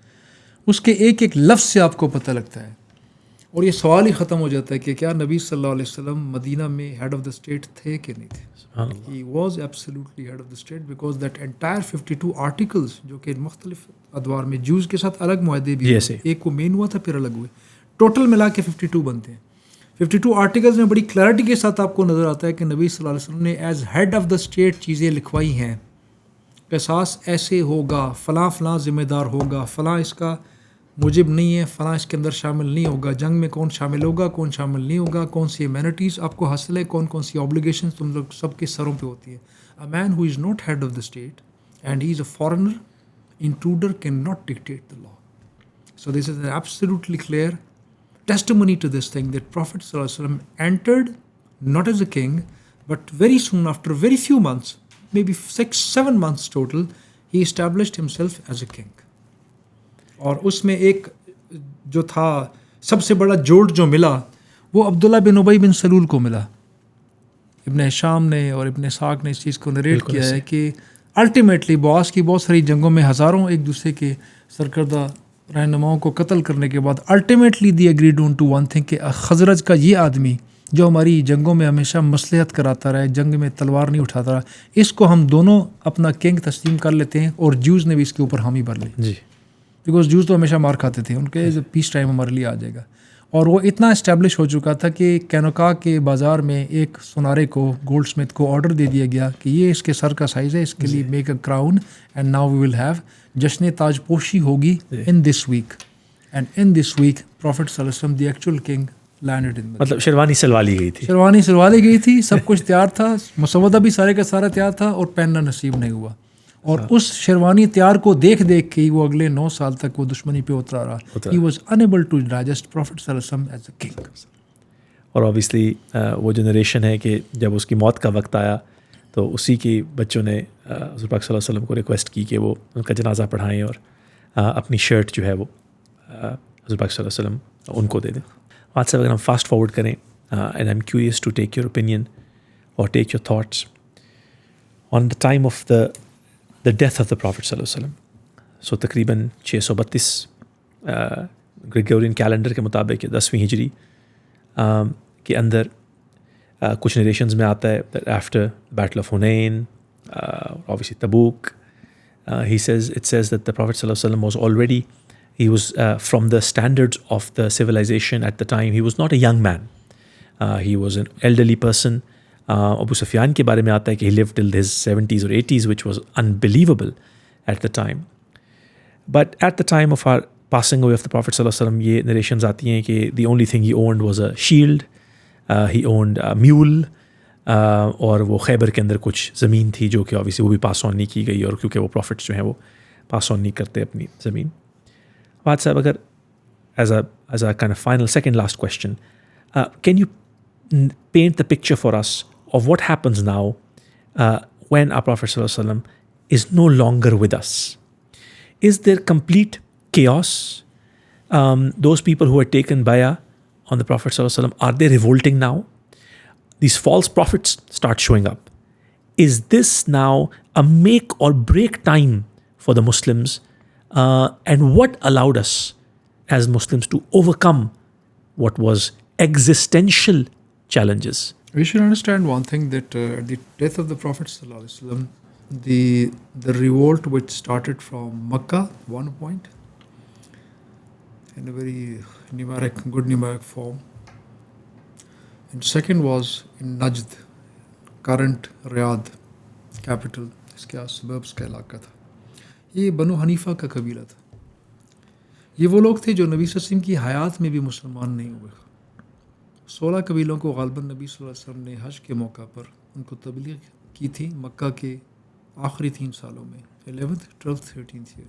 اس کے ایک ایک لفظ سے آپ کو پتہ لگتا ہے. اور یہ سوال ہی ختم ہو جاتا ہے کہ کیا نبی صلی اللہ علیہ وسلم مدینہ میں ہیڈ آف دا اسٹیٹ تھے کہ نہیں تھے. He was absolutely head of the state because that entire 52 articles جو کہ مختلف ادوار میں جوز کے ساتھ الگ معاہدے بھی ہوئے, ایک کو مین ہوا تھا پھر الگ ہوئے, ٹوٹل ملا کے 52 بنتے ہیں. 52 آرٹیکلز میں بڑی کلیئرٹی کے ساتھ آپ کو نظر آتا ہے کہ نبی صلی اللہ علیہ وسلم نے as head of the state چیزیں لکھوائی ہیں. قصاص ایسے ہوگا, فلاں فلاں ذمہ دار ہوگا, فلاں اس کا موجب نہیں ہے, فلاں اس کے اندر شامل نہیں ہوگا, جنگ میں کون شامل ہوگا, کون شامل نہیں ہوگا, کون سی امینٹیز آپ کو حاصل ہے, کون کون سی آبلیگیشنز تم لوگ سب کے سروں پہ ہوتی ہے. A man who is not head of the state and he is a foreigner, intruder, cannot dictate the law. So this is an absolutely clear testimony to this thing that Prophet ﷺ entered not as a king, but very soon after, very few months, maybe 6-7 months total, he established himself as a king. اور اس میں ایک جو تھا سب سے بڑا جوڑ جو ملا وہ عبداللہ بن ابی بن سلول کو ملا. ابن ہشام نے اور ابن اسحاق نے اس چیز کو نریٹ کیا ہے کہ الٹیمیٹلی بواس کی بہت ساری جنگوں میں ہزاروں ایک دوسرے کے سرکردہ رہنماؤں کو قتل کرنے کے بعد ultimately they agreed on to one thing کہ خزرج کا یہ آدمی جو ہماری جنگوں میں ہمیشہ مصلحت کراتا رہا ہے، جنگ میں تلوار نہیں اٹھاتا رہا، اس کو ہم دونوں اپنا کنگ تسلیم کر لیتے ہیں، اور جوز نے بھی اس کے اوپر حامی بھر لی جی، بیکاز جوز تو ہمیشہ مار کھاتے تھے، ان کے پیس ٹائم ہمارے لیے آ جائے گا. اور وہ اتنا اسٹیبلش ہو چکا تھا کہ کینوکا کے بازار میں ایک سونارے کو، گولڈ اسمتھ کو آرڈر دے دیا گیا کہ یہ اس کے سر کا سائز ہے، اس کے لیے make a crown and now we will have, جشن تاج پوشی ہوگی in this week, and in this week prophet صلی اللہ علیہ وسلم the actual king landed in. مطلب شیروانی سلوا لی گئی تھی، شیروانی سلوا لی گئی تھی، سب کچھ تیار تھا، مسودہ بھی سارے کا سارا تیار تھا، اور پہننا نصیب نہیں ہوا. اور اس شیروانی تیار کو دیکھ کے ہی وہ اگلے 9 سال تک وہ دشمنی پہ اترا رہا. He was unable to digest Prophet صلی اللہ علیہ وسلم as a king. اور اوبیسلی وہ جنریشن ہے کہ جب اس کی موت کا وقت آیا تو اسی کے بچوں نے حضور پاک صلی اللہ علیہ وسلم کو ریکویسٹ کی کہ وہ ان کا جنازہ پڑھائیں اور اپنی شرٹ جو ہے وہ حضور پاک صلی اللہ علیہ وسلم ان کو دے دیں. آج سے اگر ہم فاسٹ فارورڈ کریں and I am curious to take your opinion اور take your thoughts on the time of the death of the Prophet صلی اللہ علیہ وسلم. سو تقریباً 632 گریگورین کیلنڈر کے مطابق 10ویں ہجری کے اندر کچھ نریشنز میں آتا ہے that after Battle of Hunain, obviously Tabuk, it says that the Prophet صلی اللہ علیہ وسلم was already, he was from the standards of the civilization at the time, he was not a young man, he was an elderly person. ابو سفیان کے بارے میں آتا ہے کہ he lived till his 70s or 80s, which was unbelievable at the time. But at the time of our passing away of the Prophet صلی اللہ علیہ وسلم یہ نریشنز آتی ہیں کہ the only thing he owned was a shield, he owned a mule, اور وہ خیبر کے اندر کچھ زمین تھی جو کہ obviously وہ بھی پاس آن نہیں کی گئی، اور کیونکہ وہ پروفٹس جو ہیں وہ پاس آن نہیں کرتے اپنی زمین. بات صاحب اگر as a kind of final second last question, can you paint the picture for us of what happens now when our Prophet sallallahu alaihi wasallam is no longer with us? Is there complete chaos? Those people who had taken bay'ah on the Prophet sallallahu alaihi wasallam, are they revolting now? These false prophets start showing up. Is this now a make or break time for the Muslims? And what allowed us as Muslims to overcome what was existential challenges? We should understand one thing, that at the death of the Prophet sallallahu alaihi wasallam, the revolt which started from Makkah, one point, in a very good numeric form, and second was in Najd, current Riyadh capital, اس کے suburbs کا علاقہ تھا. یہ بنو حنیفہ کا قبیلہ تھا. یہ وہ لوگ تھے جو نبی صلی اللہ علیہ وسلم کی حیات میں بھی مسلمان نہیں ہوئے. 16 قبیلوں کو غالباً نبی صلی اللہ علیہ وسلم نے حج کے موقع پر ان کو تبلیغ کی تھی مکہ کے آخری 3 سالوں میں، 11th 12th 13th ایئر.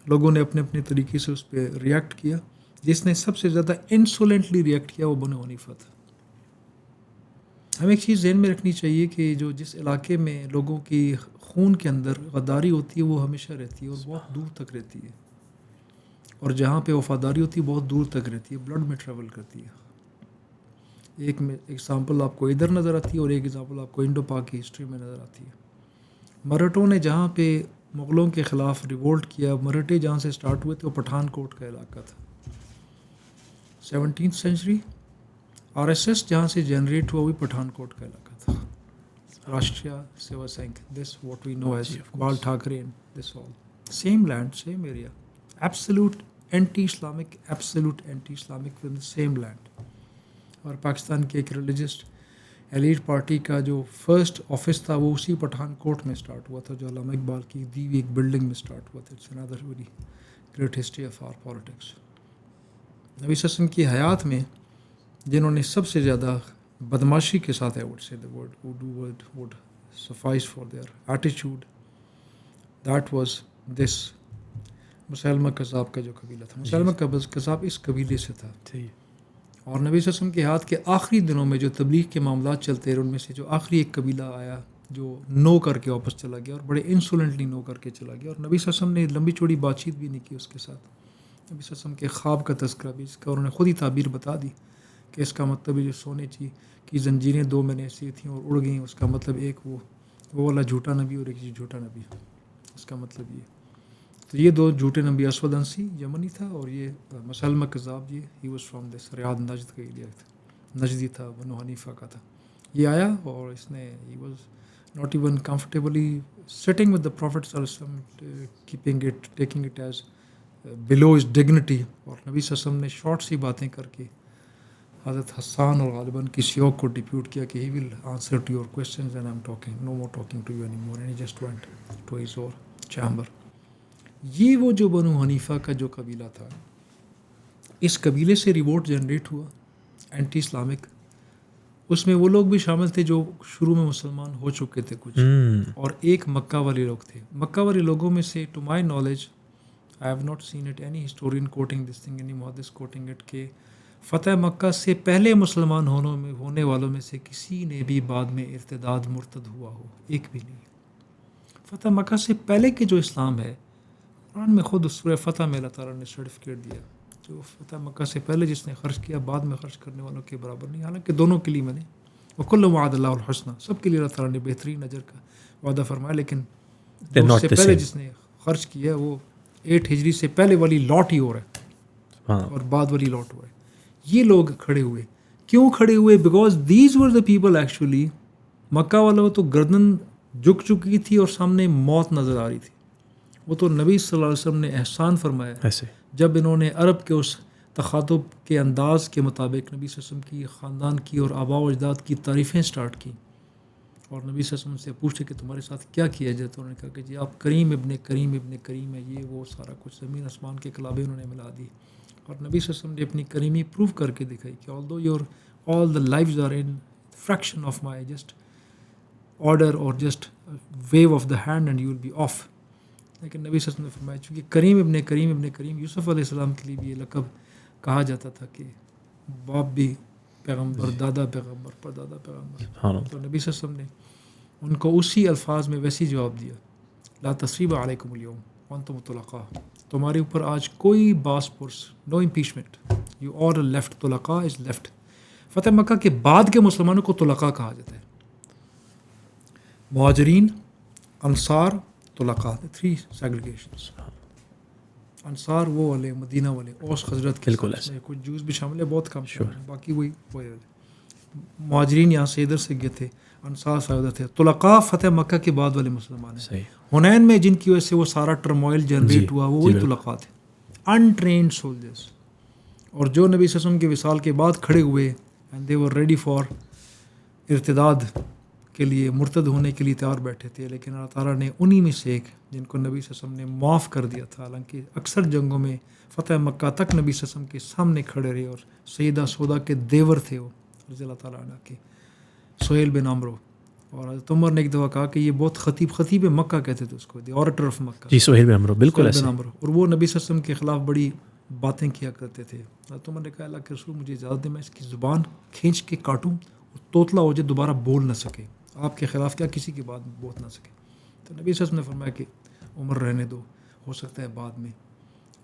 لوگوں نے اپنے اپنے طریقے سے اس پہ ریئیکٹ کیا. جس نے سب سے زیادہ انسولنٹلی ریئیکٹ کیا وہ بنو حنیفہ تھا. ہمیں ایک چیز ذہن میں رکھنی چاہیے کہ جو جس علاقے میں لوگوں کی خون کے اندر غداری ہوتی ہے وہ ہمیشہ رہتی ہے اور بہت دور تک رہتی ہے، اور جہاں پہ وفاداری ہوتی ہے بہت دور تک رہتی ہے، بلڈ میں ٹریول کرتی ہے. ایک ایگزامپل آپ کو ادھر نظر آتی ہے اور ایک ایگزامپل آپ کو انڈو پاک کی ہسٹری میں نظر آتی ہے. مرہٹوں نے جہاں پہ مغلوں کے خلاف ریوولٹ کیا، مرہٹے جہاں سے سٹارٹ ہوئے تھے وہ پٹھان کوٹ کا علاقہ تھا. 17th سینچری RSS جہاں سے جنریٹ ہوا وہ پٹھان کوٹ کا علاقہ تھا. Rashtriya Seva Sangh, this what we know as Bal Thackeray, this all same land same area, absolute anti-Islamic within the same land. اور پاکستان کے ایک ریلیجس ایلیٹ پارٹی کا جو فرسٹ آفس تھا وہ اسی پٹھان کوٹ میں سٹارٹ ہوا تھا، جو علامہ اقبال کی دی ہوئی ایک بلڈنگ میں سٹارٹ ہوا تھا. It's another very great history of our politics. نبی صلی اللہ علیہ وسلم کی حیات میں جنہوں نے سب سے زیادہ بدماشی کے ساتھ I would say the word would suffice for their attitude, that was this مسلمہ کذاب کا جو قبیلہ تھا. مسلمہ کذاب اس قبیلے سے تھا. اور نبی صلی اللہ علیہ وسلم کے ہاتھ کے آخری دنوں میں جو تبلیغ کے معاملات چلتے رہے ان میں سے جو آخری ایک قبیلہ آیا جو نو کر کے واپس چلا گیا اور بڑے انسولنٹلی نو کر کے چلا گیا. اور نبی صلی اللہ علیہ وسلم نے لمبی چوڑی بات چیت بھی نہیں کی اس کے ساتھ. نبی صلی اللہ علیہ وسلم کے خواب کا تذکرہ بھی، اس کا انہوں نے خود ہی تعبیر بتا دی کہ اس کا مطلب ہے جو سونے کی زنجیریں 2 میں نے ایسی تھیں اور اڑ گئیں، اس کا مطلب ایک وہ والا جھوٹا نبی اور ایک جھوٹا نبی، اس کا مطلب یہ. تو یہ 2 جھوٹے نبی، اسود انسی یمنی تھا اور یہ مسلمہ کذاب، یہ ہی واز فرام دس ریاض نجد کا ایریا تھا، نجدی تھا، بنو حنیفہ کا تھا. یہ آیا اور اس نے he was not even comfortably sitting with the prophet صلی اللہ علیہ وسلم، taking it as below his dignity. اور نبی صلی اللہ علیہ وسلم نے شارٹ سی باتیں کر کے حضرت حسان اور غالباً کسی اور کو ڈپیوٹ کیا کہ he will answer to your questions and I am talking no more talking to you any more, and he just went to his اور چیمبر. یہ وہ جو بنو حنیفہ کا جو قبیلہ تھا، اس قبیلے سے ریوولٹ جنریٹ ہوا اینٹی اسلامک. اس میں وہ لوگ بھی شامل تھے جو شروع میں مسلمان ہو چکے تھے کچھ، اور ایک مکہ والے لوگ تھے. مکہ والے لوگوں میں سے to my knowledge I have not seen it any historian quoting this thing, any محدث کوٹنگ اٹ، کہ فتح مکہ سے پہلے مسلمان ہونے والوں میں سے کسی نے بھی بعد میں ارتداد مرتد ہوا ہو، ایک بھی نہیں. فتح مکہ سے پہلے کے جو اسلام ہے، قرآن میں خود سورہ فتح میں اللہ تعالیٰ نے سرٹیفکیٹ دیا، جو فتح مکہ سے پہلے جس نے خرچ کیا بعد میں خرچ کرنے والوں کے برابر نہیں. حالانکہ دونوں کے لیے میں نے وکل وعد اللہ الحسنہ، سب کے لیے اللہ تعالیٰ نے بہترین اجر کا وعدہ فرمایا، لیکن اس سے پہلے جس نے خرچ کیا وہ 8 ہجری سے پہلے والی لاٹ ہی ہو رہا ہے اور بعد والی لاٹ ہو رہا ہے. یہ لوگ کھڑے ہوئے، کیوں کھڑے ہوئے؟ Because these were the people actually. Makkah والوں تو گردن جھک چکی تھی اور سامنے موت نظر آ رہی تھی. وہ تو نبی صلی اللہ علیہ وسلم نے احسان فرمایا ایسے جب انہوں نے عرب کے اس تخاطب کے انداز کے مطابق نبی صلی اللہ علیہ وسلم کی خاندان کی اور آباء و اجداد کی تعریفیں سٹارٹ کی، اور نبی صلی اللہ علیہ وسلم سے پوچھے کہ تمہارے ساتھ کیا کیا جائے، تو انہوں نے کہا کہ جی آپ کریم ابن کریم ہے، یہ وہ سارا کچھ زمین آسمان کے کلابے انہوں نے ملا دی. اور نبی صلی اللہ علیہ وسلم نے اپنی کریمی پروف کر کے دکھائی کہ although your all the lives are in fraction of my just order or just wave of the hand and you will be off. لیکن نبی صلی اللہ علیہ وسلم نے فرمایا چونکہ کریم ابن کریم یوسف علیہ السلام کے لیے بھی یہ لقب کہا جاتا تھا کہ باپ بھی پیغمبر، دادا پیغمبر، پردادا پیغمبر. تو نبی صلی اللہ علیہ وسلم نے ان کو اسی الفاظ میں ویسی جواب دیا، لا تثریب علیکم اليوم وانتم طلقاء، تمہارے اوپر آج کوئی باس پرس، no impeachment, you are left, طلقاء از لیفٹ. فتح مکہ کے بعد کے مسلمانوں کو طلقاء کہا جاتا ہے. مہاجرین، انصار، طلقاء، 3 سیگریگیشنز. انصار وہ والے مدینہ والے، اوس خزرت کے، کچھ جوز بھی شامل ہے، بہت کم، باقی وہی. مہاجرین یہاں سے ادھر سے گئے تھے، انصار سے ادھر تھے. طلقاء فتح مکہ کے بعد والے مسلمان ہیں. حنین میں جن کی وجہ سے وہ سارا ٹرموائل جنریٹ ہوا، وہ وہی طلقاء تھے، انٹرینڈ سولجرز. اور جو نبی صلی اللہ علیہ وسلم کے وصال کے بعد کھڑے ہوئے and they were ready for ارتداد کے لیے، مرتد ہونے کے لیے تیار بیٹھے تھے. لیکن اللہ تعالیٰ نے انہی میں سے ایک جن کو نبی صلی اللہ علیہ وسلم نے معاف کر دیا تھا، حالانکہ اکثر جنگوں میں فتح مکہ تک نبی صلی اللہ علیہ وسلم کے سامنے کھڑے رہے، اور سیدہ سودا کے دیور تھے وہ رضی اللہ تعالیٰ عنہ کے، سہیل بن عمرو. اور حضرت عمر نے ایک دفعہ کہا کہ یہ بہت خطیب مکہ کہتے تھے اس کو، دی اوریٹر آف مکہ. جی سہیل بن عمرو، بالکل ایسے. اور وہ نبی صلی اللہ علیہ وسلم کے خلاف بڑی باتیں کیا کرتے تھے. حضرت عمر نے کہا اللہ کے رسول مجھے اجازت دیں میں اس کی زبان کھینچ کے کاٹوں، توتلا ہو جائے، دوبارہ بول نہ سکے، آپ کے خلاف کیا کسی کی بات بول نہ سکے. تو نبی صلی اللہ علیہ وسلم نے فرمایا کہ عمر رہنے دو، ہو سکتا ہے بعد میں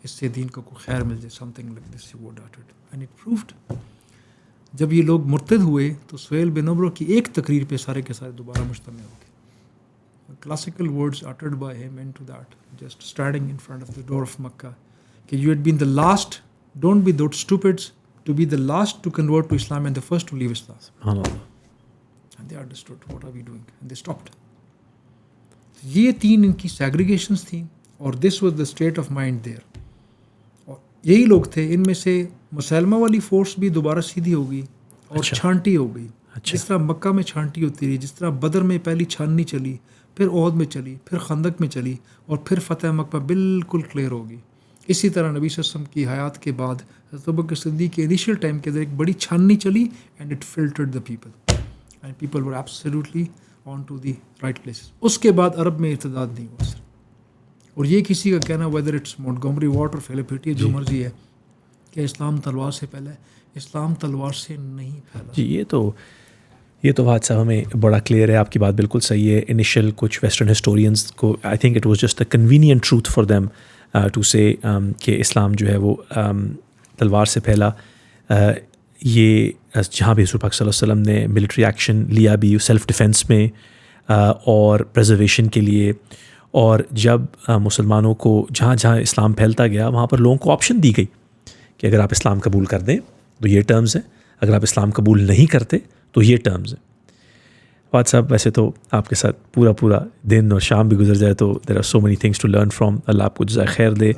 اس سے دین کو کوئی خیر مل جائے، سم تھنگ لائک دس. وہ ڈاٹڈ اینڈ اٹ پروفڈ. جب یہ لوگ مرتد ہوئے تو سہیل بن عمرو کی ایک تقریر پہ سارے کے سارے دوبارہ مجتمع ہو گئے. Classical words uttered by him into that, just standing in front of the door of Makkah, کہ you had been the last, don't be those stupids to be the last to convert to Islam and the first to leave Islam. And they understood what are we doing and they stopped. یہ 3 ان کی سیگریگیشنز تھیں، اور this was the state of mind there. اور یہی لوگ تھے. ان میں سے مسلمہ والی فورس بھی دوبارہ سیدھی ہو گئی اور چھانٹی ہو گئی. جس طرح مکہ میں چھانٹی ہوتی رہی، جس طرح بدر میں پہلی چھاننی چلی، پھر احد میں چلی، پھر خندق میں چلی، اور پھر فتح مکہ بالکل کلیئر ہوگی. اسی طرح نبی صلی اللہ علیہ وسلم کی حیات کے بعد حضرت ابوبکر صدیق کے انیشیل ٹائم کے اندر ایک بڑی چھاننی چلی، and it filtered the people and people were absolutely on to the right places. اس کے بعد عرب میں ارتداد نہیں ہوا سر. اور یہ کسی کا کہنا ویدر اٹس مونٹگومری واٹ اور فیلیپیٹی جو مرضی ہے کہ اسلام تلوار سے پہلا ہے، اسلام تلوار سے نہیں پھیلا. جی یہ تو بات صاحب ہمیں بڑا کلیئر ہے، آپ کی بات بالکل صحیح ہے. انیشیل کچھ ویسٹرن ہسٹورینس کو I think it was just a convenient truth for them to say کہ اسلام جو ہے وہ تلوار سے پھیلا. یہ جہاں بھی حضور پاک صلی اللہ علیہ وسلم نے ملٹری ایکشن لیا بھی سیلف ڈیفینس میں اور پریزرویشن کے لیے، اور جب مسلمانوں کو جہاں جہاں اسلام پھیلتا گیا وہاں پر لوگوں کو آپشن دی گئی کہ اگر آپ اسلام قبول کر دیں تو یہ ٹرمز ہیں، اگر آپ اسلام قبول نہیں کرتے تو یہ ٹرمز ہیں۔ فواد صاحب، ویسے تو آپ کے ساتھ پورا دن اور شام بھی گزر جائے تو there are so many things to learn from. Allah آپ کو جزائے خیر دے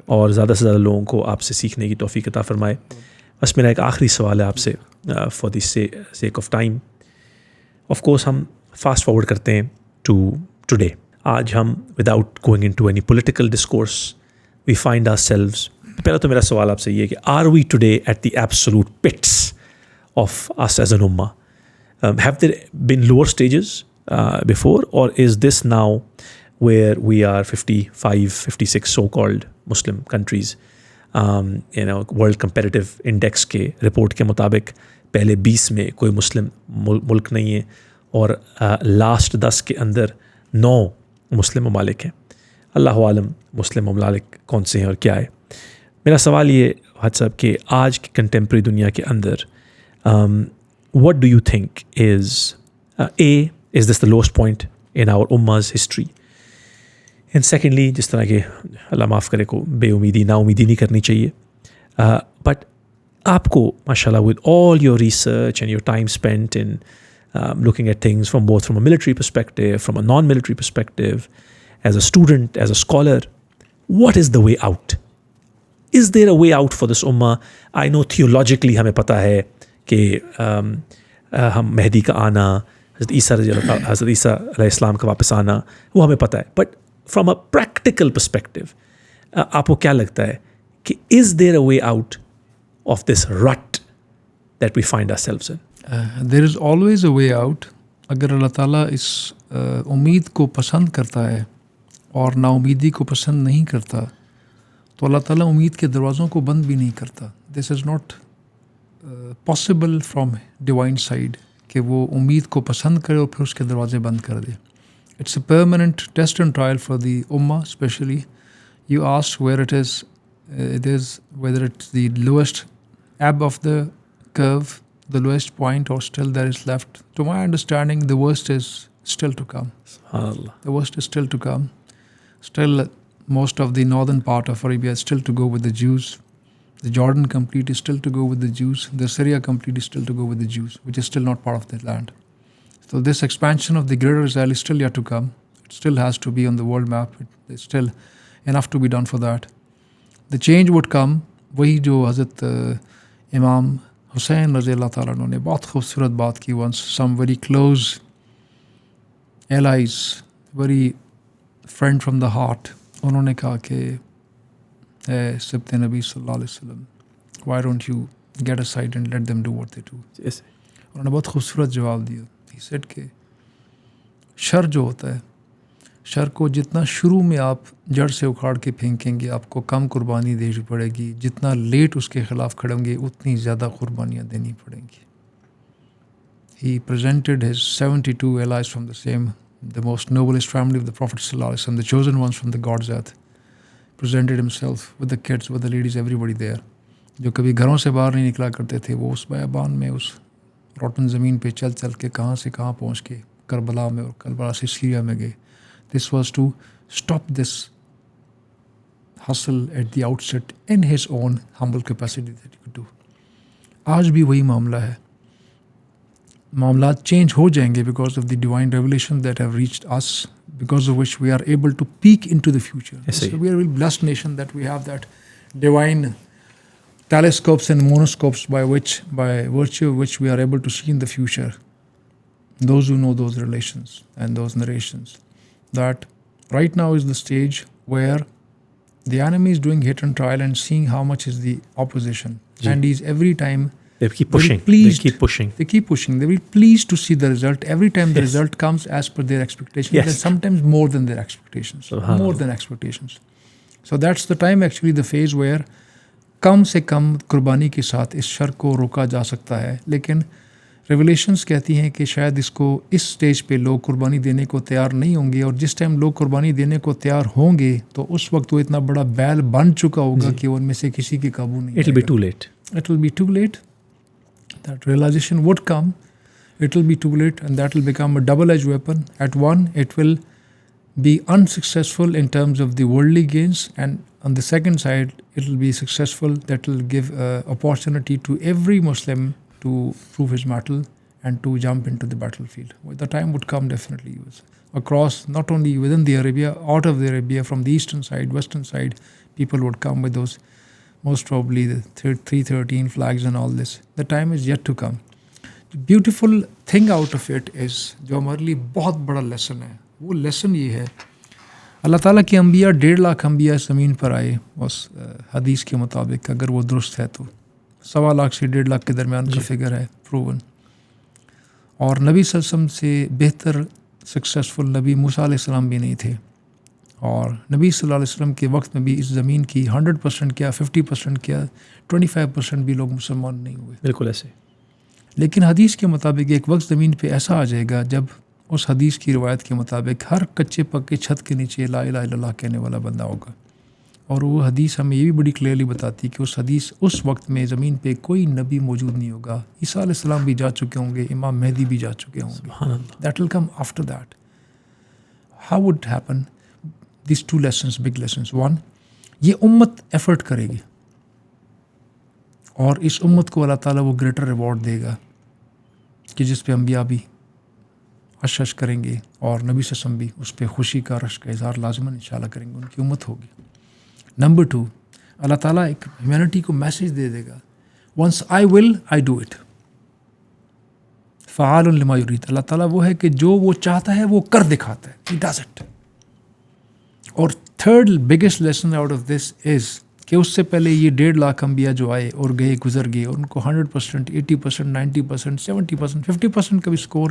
اور زیادہ سے زیادہ لوگوں کو آپ سے سیکھنے کی توفیق عطا فرمائے۔ بس میرا ایک آخری سوال ہے آپ سے for the sake of time. Of course ہم فاسٹ فارورڈ کرتے ہیں ٹو ٹوڈے۔ آج ہم without going into any political discourse we find ourselves. پہلا تو میرا سوال آپ سے یہ ہے کہ are we today at the absolute pits of us as an ummah? Have there been lower stages before, or is this now where we are 55, 56 so-called Muslim countries, World Competitive Index کے رپورٹ کے مطابق پہلے 20 میں کوئی مسلم ملک نہیں ہے اور لاسٹ 10 کے اندر 9 مسلم ممالک ہیں۔ اللہ عالم مسلم ممالک کون سے ہیں اور کیا ہے۔ میرا سوال یہ حد صاحب کہ آج کی کنٹمپریری دنیا کے اندر what do you think is is this the lowest point in our ummah's history, and secondly جس طرح کہ اللہ معاف کرے کو بے امیدی نا امیدی نہیں کرنی چاہیے، but آپ کو ماشاء اللہ with all your research and your time spent in looking at things from both from a military perspective, from a non-military perspective, as a student, as a scholar, what is the way out? Is there a way out for this ummah? I know theologically ہمیں پتہ ہے کہ ہم مہدی کا آنا، حضرت عیسیٰ علیہ السلام کا واپس آنا، وہ ہمیں پتہ ہے، but from a practical perspective آپ کو کیا لگتا ہے کہ is there a way out of this rut that we find ourselves in? There is always a way out. اگر اللہ تعالیٰ اس امید کو پسند کرتا ہے اور نا امیدی کو پسند نہیں کرتا تو اللہ تعالیٰ امید کے دروازوں کو بند بھی نہیں کرتا۔ This is not possible from divine side کہ وہ امید کو پسند کرے اور پھر اس کے دروازے بند کر دے۔ It's a permanent test and trial for the ummah especially. You ask where it is whether it's the lowest ebb of the curve, the lowest point, or still there is left. To my understanding, the worst is still to come. SubhanAllah. The worst is still to come. Still, most of the northern part of Arabia is still to go with the Jews. The Jordan complete is still to go with the Jews. The Syria complete is still to go with the Jews, which is still not part of that land. So this expansion of the greater Israel is still yet to come. It still has to be on the world map. There's still enough to be done for that. The change would come. وہی جو حضرت امام حسین رضی اللہ تعالیٰ عنہ نے بہت خوبصورت بات کی once. Some very close allies, very friend from the heart, انہوں نے کہا کہ اے سبت نبی صلی اللہ علیہ وسلم, why don't you get aside and let them do what they do. Yes. انہوں نے بہت خوبصورت جواب دیا. He said کہ شر جو ہوتا ہے, شر کو جتنا شروع میں آپ جڑ سے اکھاڑ کے پھینکیں گے آپ کو کم قربانی دینی پڑے گی, جتنا لیٹ اس کے خلاف کھڑیں گے اتنی زیادہ قربانیاں دینی پڑیں گی. He presented his 72 allies from the same, the most noblest family of the Prophet sallallahu alaihi wasallam, the chosen ones from the God's earth, presented himself with the kids, with the ladies, everybody there. جو کبھی گھروں سے باہر نہیں نکلا کرتے تھے وہ اس بیابان میں اس روٹن زمین پہ چل چل کے کہاں سے کہاں پہنچ کے کربلا میں اور کربلا سے سیریا میں گئے. This was to stop this hustle at the outset in his own humble capacity that he could do. آج بھی وہی معاملہ ہے. معاملات چینج ہو جائیں گے because of the divine revelation that have reached us, because of which we are able to peek into the future. Yes, so we are a really blessed nation that we have that divine telescopes and monoscopes by virtue of which we are able to see in the future. Those who know those relations and those narrations. That right now is the stage where the enemy is doing hit and trial and seeing how much is the opposition. Ji. And he's every time They keep pushing. Pleased, They keep pushing. They keep pushing. They're very pleased to see the result. Every time the result comes as per their expectations, Yes. and sometimes more than their expectations. More than expectations. So that's the time, actually, the phase where کم سے کم قربانی کے ساتھ اس شر کو روکا جا سکتا ہے. لیکن ریولیشنز کہتی ہیں کہ شاید اس کو اس سٹیج پہ لوگ قربانی دینے کو تیار نہیں ہوں گے, اور جس ٹائم لوگ قربانی دینے کو تیار ہوں گے تو اس وقت وہ اتنا بڑا بیل بن چکا ہوگا کہ وہ ان میں سے کسی کے قابو نہیں. It will be too late. It will be too late. That realization would come. It will be too late, and that will become a double-edged weapon. At one, it will be unsuccessful in terms of the worldly gains, and on the second side, it will be successful. That will give opportunity to every Muslim to prove his mettle and to jump into the battlefield. Well, the time would come definitely. Across, not only within the Arabia, out of the Arabia, from the eastern side, western side, people would come with those, most probably the 313 flags and all this. The time is yet to come. The beautiful thing out of it is, جو ہمارے لیے بہت بڑا لیسن ہے, وہ لیسن یہ ہے, اللہ تعالیٰ کے انبیاء 1.5 لاکھ انبیاء زمین پر آئے اس حدیث کے مطابق, اگر وہ درست ہے تو 1.25 لاکھ سے 1.5 لاکھ کے درمیان کا فگر ہے, پروون. اور نبی صلی اللہ علیہ وسلم سے بہتر سکسیسفل نبی موسیٰ علیہ السلام بھی نہیں تھے, اور نبی صلی اللہ علیہ وسلم کے وقت میں بھی اس زمین کی 100% کیا 50% کیا 25% بھی لوگ مسلمان نہیں ہوئے. بالکل ایسے. لیکن حدیث کے مطابق ایک وقت زمین پہ ایسا آ جائے گا جب اس حدیث کی روایت کے مطابق ہر کچے پکے چھت کے نیچے لا الہ الا اللہ کہنے والا بندہ ہوگا. اور وہ حدیث ہمیں یہ بھی بڑی کلیئرلی بتاتی کہ اس حدیث اس وقت میں زمین پہ کوئی نبی موجود نہیں ہوگا. عیسیٰ علیہ السلام بھی جا چکے ہوں گے, امام مہدی بھی جا چکے ہوں گے. سبحان اللہ. That will come after that. How would happen? These 2 lessons, big lessons. 1, یہ امت ایفرٹ کرے گی, اور اس امت کو اللہ تعالیٰ وہ گریٹر ریوارڈ دے گا کہ جس پہ انبیاء بھی اشش کریں گے, اور نبی صلی اللہ علیہ وسلم بھی اس پہ خوشی کا رشک کا اظہار لازماً انشاءاللہ کریں گے. ان کی امت ہوگی. نمبر 2, اللہ تعالیٰ ایک ہیومینٹی کو میسیج دے دے گا, once I will I do it, فعال لما یرید. اللہ تعالیٰ وہ ہے کہ جو وہ چاہتا ہے وہ کر دکھاتا ہے, ہی ڈز اٹ. اور 3rd biggest lesson out of this is کہ اس سے پہلے یہ 1.5 لاکھ انبیاء جو آئے اور گئے گزر گئے, ان کو 100%, 80%, 90%, 70%, 50% کا بھی اسکور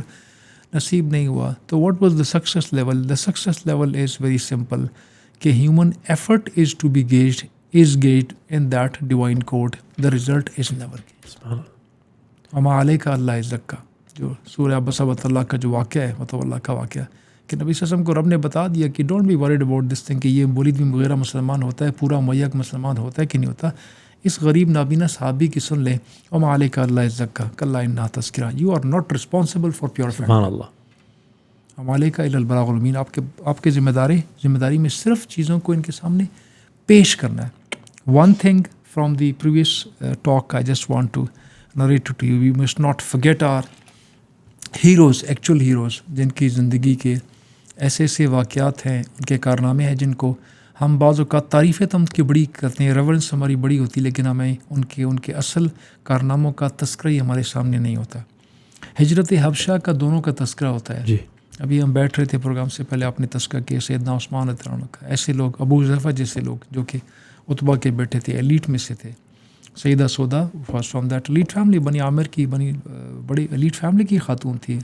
نصیب نہیں ہوا. تو what was the success level? The success level is very simple, کہ human effort is to be gauged in that divine code. The result is never gauged. وما علیک اللہ یزکا, جو سورہ عبس اللہ کا جو واقعہ ہے, مطلب اللہ کا واقعہ, کہ نبی صلی اللہ علیہ وسلم کو رب نے بتا دیا کہ don't be worried about this thing, کہ یہ ولید بن مغیرہ مسلمان ہوتا ہے, پورا امیہ مسلمان ہوتا ہے کہ نہیں ہوتا. اس غریب نابینا صحابی کی سن لیں, وما علیک اللہ یزکا کلا انہا تذکرہ, you are not responsible for purifying. سبحان اللہ. ہمالے کا الا البلاغ المبین. آپ کے ذمہ داری میں صرف چیزوں کو ان کے سامنے پیش کرنا ہے. One thing from the previous talk I just want to narrate to you, we must not forget our heroes, actual heroes, جن کی زندگی کے ایسے ایسے واقعات ہیں, ان کے کارنامے ہیں جن کو ہم بعض اوقات تعریفیں تو ہم کی بڑی کرتے ہیں, ریورنس ہماری بڑی ہوتی, لیکن ہمیں ان کے اصل کارناموں کا تذکرہ ہی ہمارے سامنے نہیں ہوتا. ہجرت حبشہ کا دونوں کا تذکرہ ہوتا ہے. جی. ابھی ہم بیٹھ رہے تھے پروگرام سے پہلے, آپ نے تذکرہ کیا سیدنا عثمان رضی اللہ عنہ کا. ایسے لوگ, ابو حذیفہ جیسے لوگ جو کہ عتبہ کے بیٹے تھے, ایلیٹ میں سے تھے. سیدہ Sauda was from that elite family, Bani Amir کی بڑی ایلیٹ فیملی کی خاتون تھی.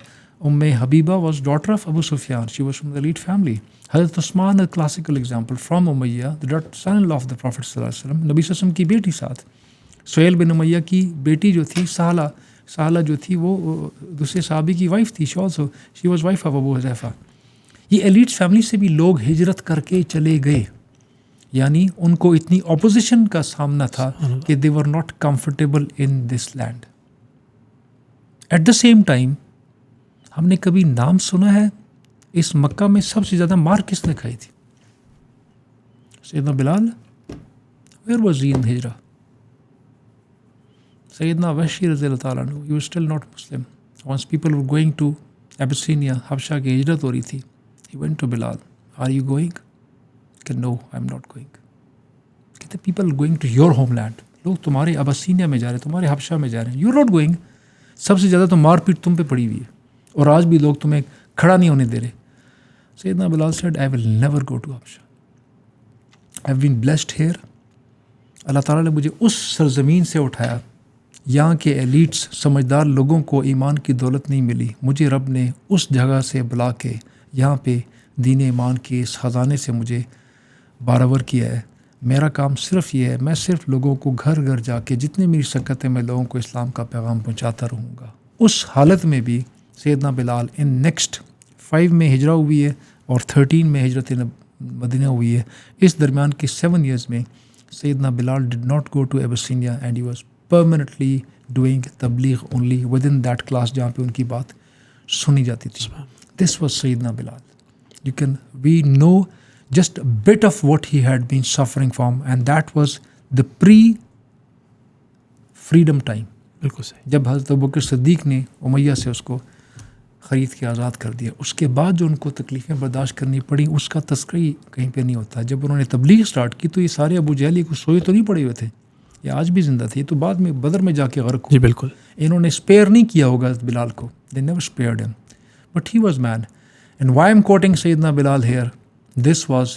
Habiba was daughter of Abu Sufyan, she was from the elite family. حضرت Usman a classical example from Umayya, the son-in-law of the Prophet صلی اللہ علیہ وسلم, نبی صلی اللہ علیہ وسلم کی بیٹی ساتھ. سہیل بن امیہ کی بیٹی جو تھی سہلہ جو تھی, وہ دوسرے صحابی کی وائف تھی. شی واز وائف آف ابو حذیفہ. یہ ایلیٹ فیملی سے بھی لوگ ہجرت کر کے چلے گئے, یعنی ان کو اتنی اپوزیشن کا سامنا تھا کہ they were not comfortable in this land. At the same time, ہم نے کبھی نام سنا ہے اس مکہ میں سب سے زیادہ مار کس نے کھائی تھی؟ سیدنا بلال. Where was he in ہجرہ؟ سیدنا وحشی رضی اللہ تعالیٰ عنہ, he was still not Muslim. Once people were going to Abyssinia, حبشہ کی ہجرت ہو رہی تھی, he went to Bilal. Are you going? کہ no, I'm not going. کہتے people are going to your homeland. لوگ تمہارے ابسینیا میں جا رہے ہیں, تمہارے حبشہ میں جا رہے ہیں. You're not going. سب سے زیادہ تو مار پیٹ تم پہ پڑی ہوئی ہے, اور آج بھی لوگ تمہیں کھڑا نہیں ہونے دے رہے. سیدنا بلال said, I will never go to Habsha. I've been blessed here. اللہ تعالیٰ نے مجھے اس سرزمین سے اٹھایا, یہاں کے ایلیٹس سمجھدار لوگوں کو ایمان کی دولت نہیں ملی. مجھے رب نے اس جگہ سے بلا کے یہاں پہ دین ایمان کے اس خزانے سے مجھے بارآور کیا ہے. میرا کام صرف یہ ہے, میں صرف لوگوں کو گھر گھر جا کے جتنے میری سکت ہے میں لوگوں کو اسلام کا پیغام پہنچاتا رہوں گا. اس حالت میں بھی سیدنا بلال ان نیکسٹ 5 میں ہجرہ ہوئی ہے اور 13 میں ہجرت مدینہ ہوئی ہے. اس درمیان کے 7 years میں سیدنا Bilal did not go to Abyssinia and he was permanently doing tabligh only within that class جہاں پہ ان کی بات سنی جاتی تھی. This was Sayyidina Bilal. We know just a bit of what he had been suffering from, and that was the pre-freedom time. بالکل صحیح. جب حضرت ابوبکر صدیق نے امیہ سے اس کو خرید کے آزاد کر دیا, اس کے بعد جو ان کو تکلیفیں برداشت کرنی پڑیں اس کا تذکرہ ہی کہیں پہ نہیں ہوتا. جب انہوں نے تبلیغ سٹارٹ کی تو یہ سارے ابو جہل کو سوئے تو نہیں پڑے ہوئے تھے, یہ آج بھی زندہ تھے. یہ تو بعد میں بدر میں جا کے غرق جی بالکل. انہوں نے اسپیئر نہیں کیا ہوگا حضرت بلال کو. They never spared him, but he was man. And why I'm quoting Sayyidina Bilal here, this was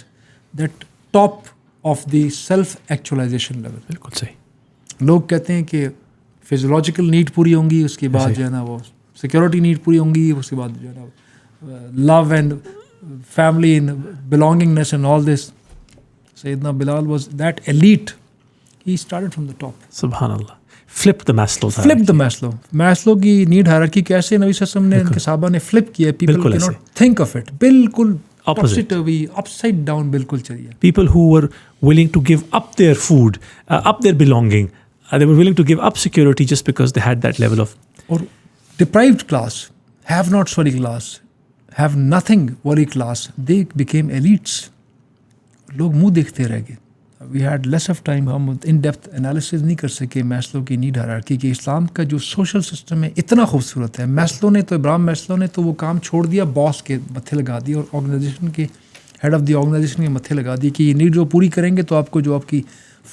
that top of the self-actualization level. بالکل صحیح. لوگ کہتے ہیں کہ فزیولوجیکل نیڈ پوری ہوں گی, اس کے بعد جو ہے نا وہ سیکورٹی نیڈ پوری ہوں گی, اس کے بعد جو ہے نا love and family and belongingness and all this. سیدنا Bilal was that elite. He started from the top. سبحان اللہ. Flip the Maslow. Flip the Maslow. Maslow کی نیڈ ہائرارکی کیسے نبی صلی اللہ علیہ وسلم نے ان کے صحابہ نے فلپ کیا. پیپل کی ناٹ تھنک آف اٹ. بالکل اپوزٹ ہوئی, اپ سائڈ ڈاؤن بالکل چلیے. People who were willing to give up their food, up their belonging, they were willing to give up security just because they had that level of. اور deprived class, have not sorry class, have nothing worry class, they became elites. لوگ منہ دیکھتے رہ گئے. We had less of time. ہم ان ڈیپتھ انالیسز نہیں کر سکے میسلو کی نیڈ ہائرارکی کہ اسلام کا جو سوشل سسٹم ہے اتنا خوبصورت ہے. میسلو نے تو ابراہیم میسلو نے تو وہ کام چھوڑ دیا, باس کے متھے لگا دیا اور آرگنائزیشن کے ہیڈ آف دی آرگنائزیشن کے متھے لگا دی کہ یہ نیڈ جو پوری کریں گے تو آپ کو جو آپ کی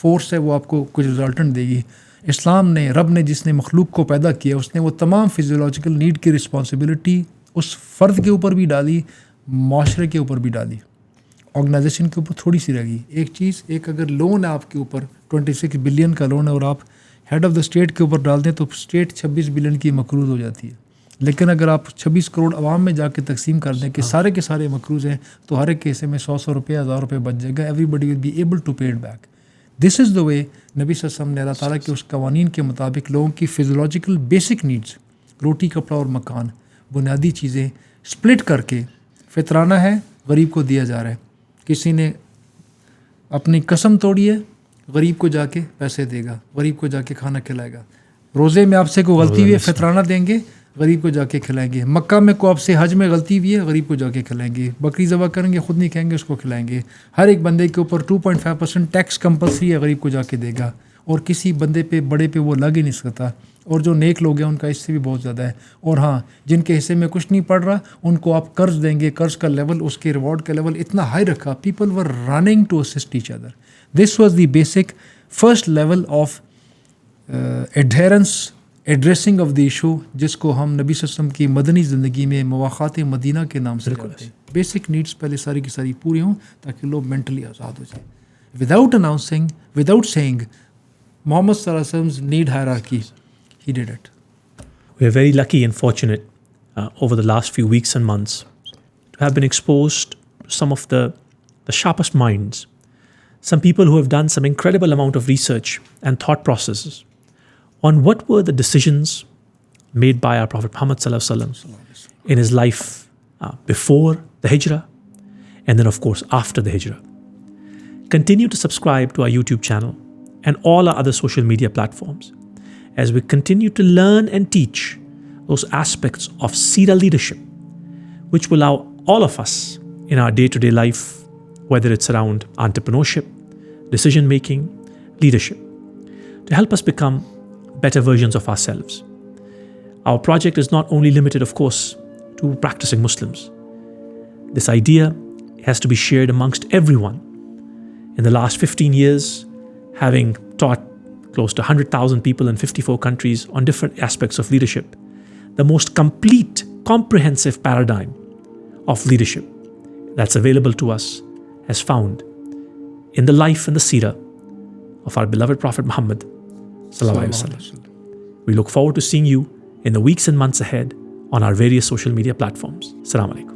فورس ہے وہ آپ کو کچھ رزلٹنٹ دے گی. اسلام نے, رب نے جس نے مخلوق کو پیدا کیا, اس نے وہ تمام فزیولوجیکل نیڈ کی رسپانسبلٹی اس فرد کے اوپر بھی ڈالی, معاشرے کے اوپر بھی ڈالی, آرگنائزیشن کے اوپر تھوڑی سی رہ گئی. ایک چیز, ایک اگر لون ہے آپ کے اوپر 26 بلین کا لون ہے اور آپ ہیڈ آف دا اسٹیٹ کے اوپر ڈال دیں تو اسٹیٹ 26 بلین کی مقروض ہو جاتی ہے. لیکن اگر آپ 26 کروڑ عوام میں جا کے تقسیم کر دیں کہ سارے کے سارے مقروض ہیں تو ہر ایک حصے میں 100 روپے 1000 روپے بچ جائے گا. Everybody will be able to pay it back. This is the way نبی صلی اللہ علیہ وسلم نے اللہ تعالیٰ کے اس قوانین کے مطابق لوگوں کی فزیولوجیکل بیسک نیڈس, روٹی کپڑا اور مکان, بنیادی چیزیں سپلٹ کر کے فطرانہ ہے غریب کو دیا جا رہا ہے. کسی نے اپنی قسم توڑی ہے, غریب کو جا کے پیسے دے گا, غریب کو جا کے کھانا کھلائے گا. روزے میں آپ سے کوئی غلطی ہوئی ہے, فطرانہ دیں گے, غریب کو جا کے کھلائیں گے. مکہ میں کو آپ سے حج میں غلطی ہوئی ہے, غریب کو جا کے کھلائیں گے. بکری ذبح کریں گے, خود نہیں کھائیں گے, اس کو کھلائیں گے. ہر ایک بندے کے اوپر 2.5% ٹیکس کمپلسری ہے, غریب کو جا کے دے گا. اور کسی بندے پہ بڑے پہ وہ لگ ہی نہیں سکتا. اور جو نیک لوگ ہیں ان کا اس سے بھی بہت زیادہ ہے. اور ہاں, جن کے حصے میں کچھ نہیں پڑ رہا ان کو آپ قرض دیں گے. قرض کا لیول, اس کے ریوارڈ کا لیول اتنا ہائی رکھا. People were running to assist each other. This was the basic first level of adherence, addressing of the issue, جس کو ہم نبی صلی اللہ علیہ وسلم کی مدنی زندگی میں مواخات مدینہ کے نام سے کرتے ہیں. بیسک نیڈس پہلے ساری کی ساری پوری ہوں تاکہ لوگ مینٹلی آزاد ہو جائیں. وداؤٹ اناؤنسنگ, وداؤٹ سیئنگ محمد صلی اللہ علیہ وسلم need hierarchy, he did it. We are very lucky and fortunate over the last few weeks and months to have been exposed to some of the sharpest minds, some people who have done some incredible amount of research and thought processes on what were the decisions made by our Prophet Muhammad sallallahu alaihi wasallam in his life before the Hijrah and then of course after the Hijrah. Continue to subscribe to our YouTube channel and all our other social media platforms as we continue to learn and teach those aspects of Seerah leadership which will allow all of us in our day-to-day life, whether it's around entrepreneurship, decision-making, leadership, to help us become better versions of ourselves. Our project is not only limited, of course, to practicing Muslims. This idea has to be shared amongst everyone. In the last 15 years, having taught close to 100,000 people in 54 countries on different aspects of leadership, the most complete, comprehensive paradigm of leadership that's available to us is found in the life and the seerah of our beloved Prophet Muhammad sallallahu alaihi wasallam. We look forward to seeing you in the weeks and months ahead on our various social media platforms. Assalamu alaikum.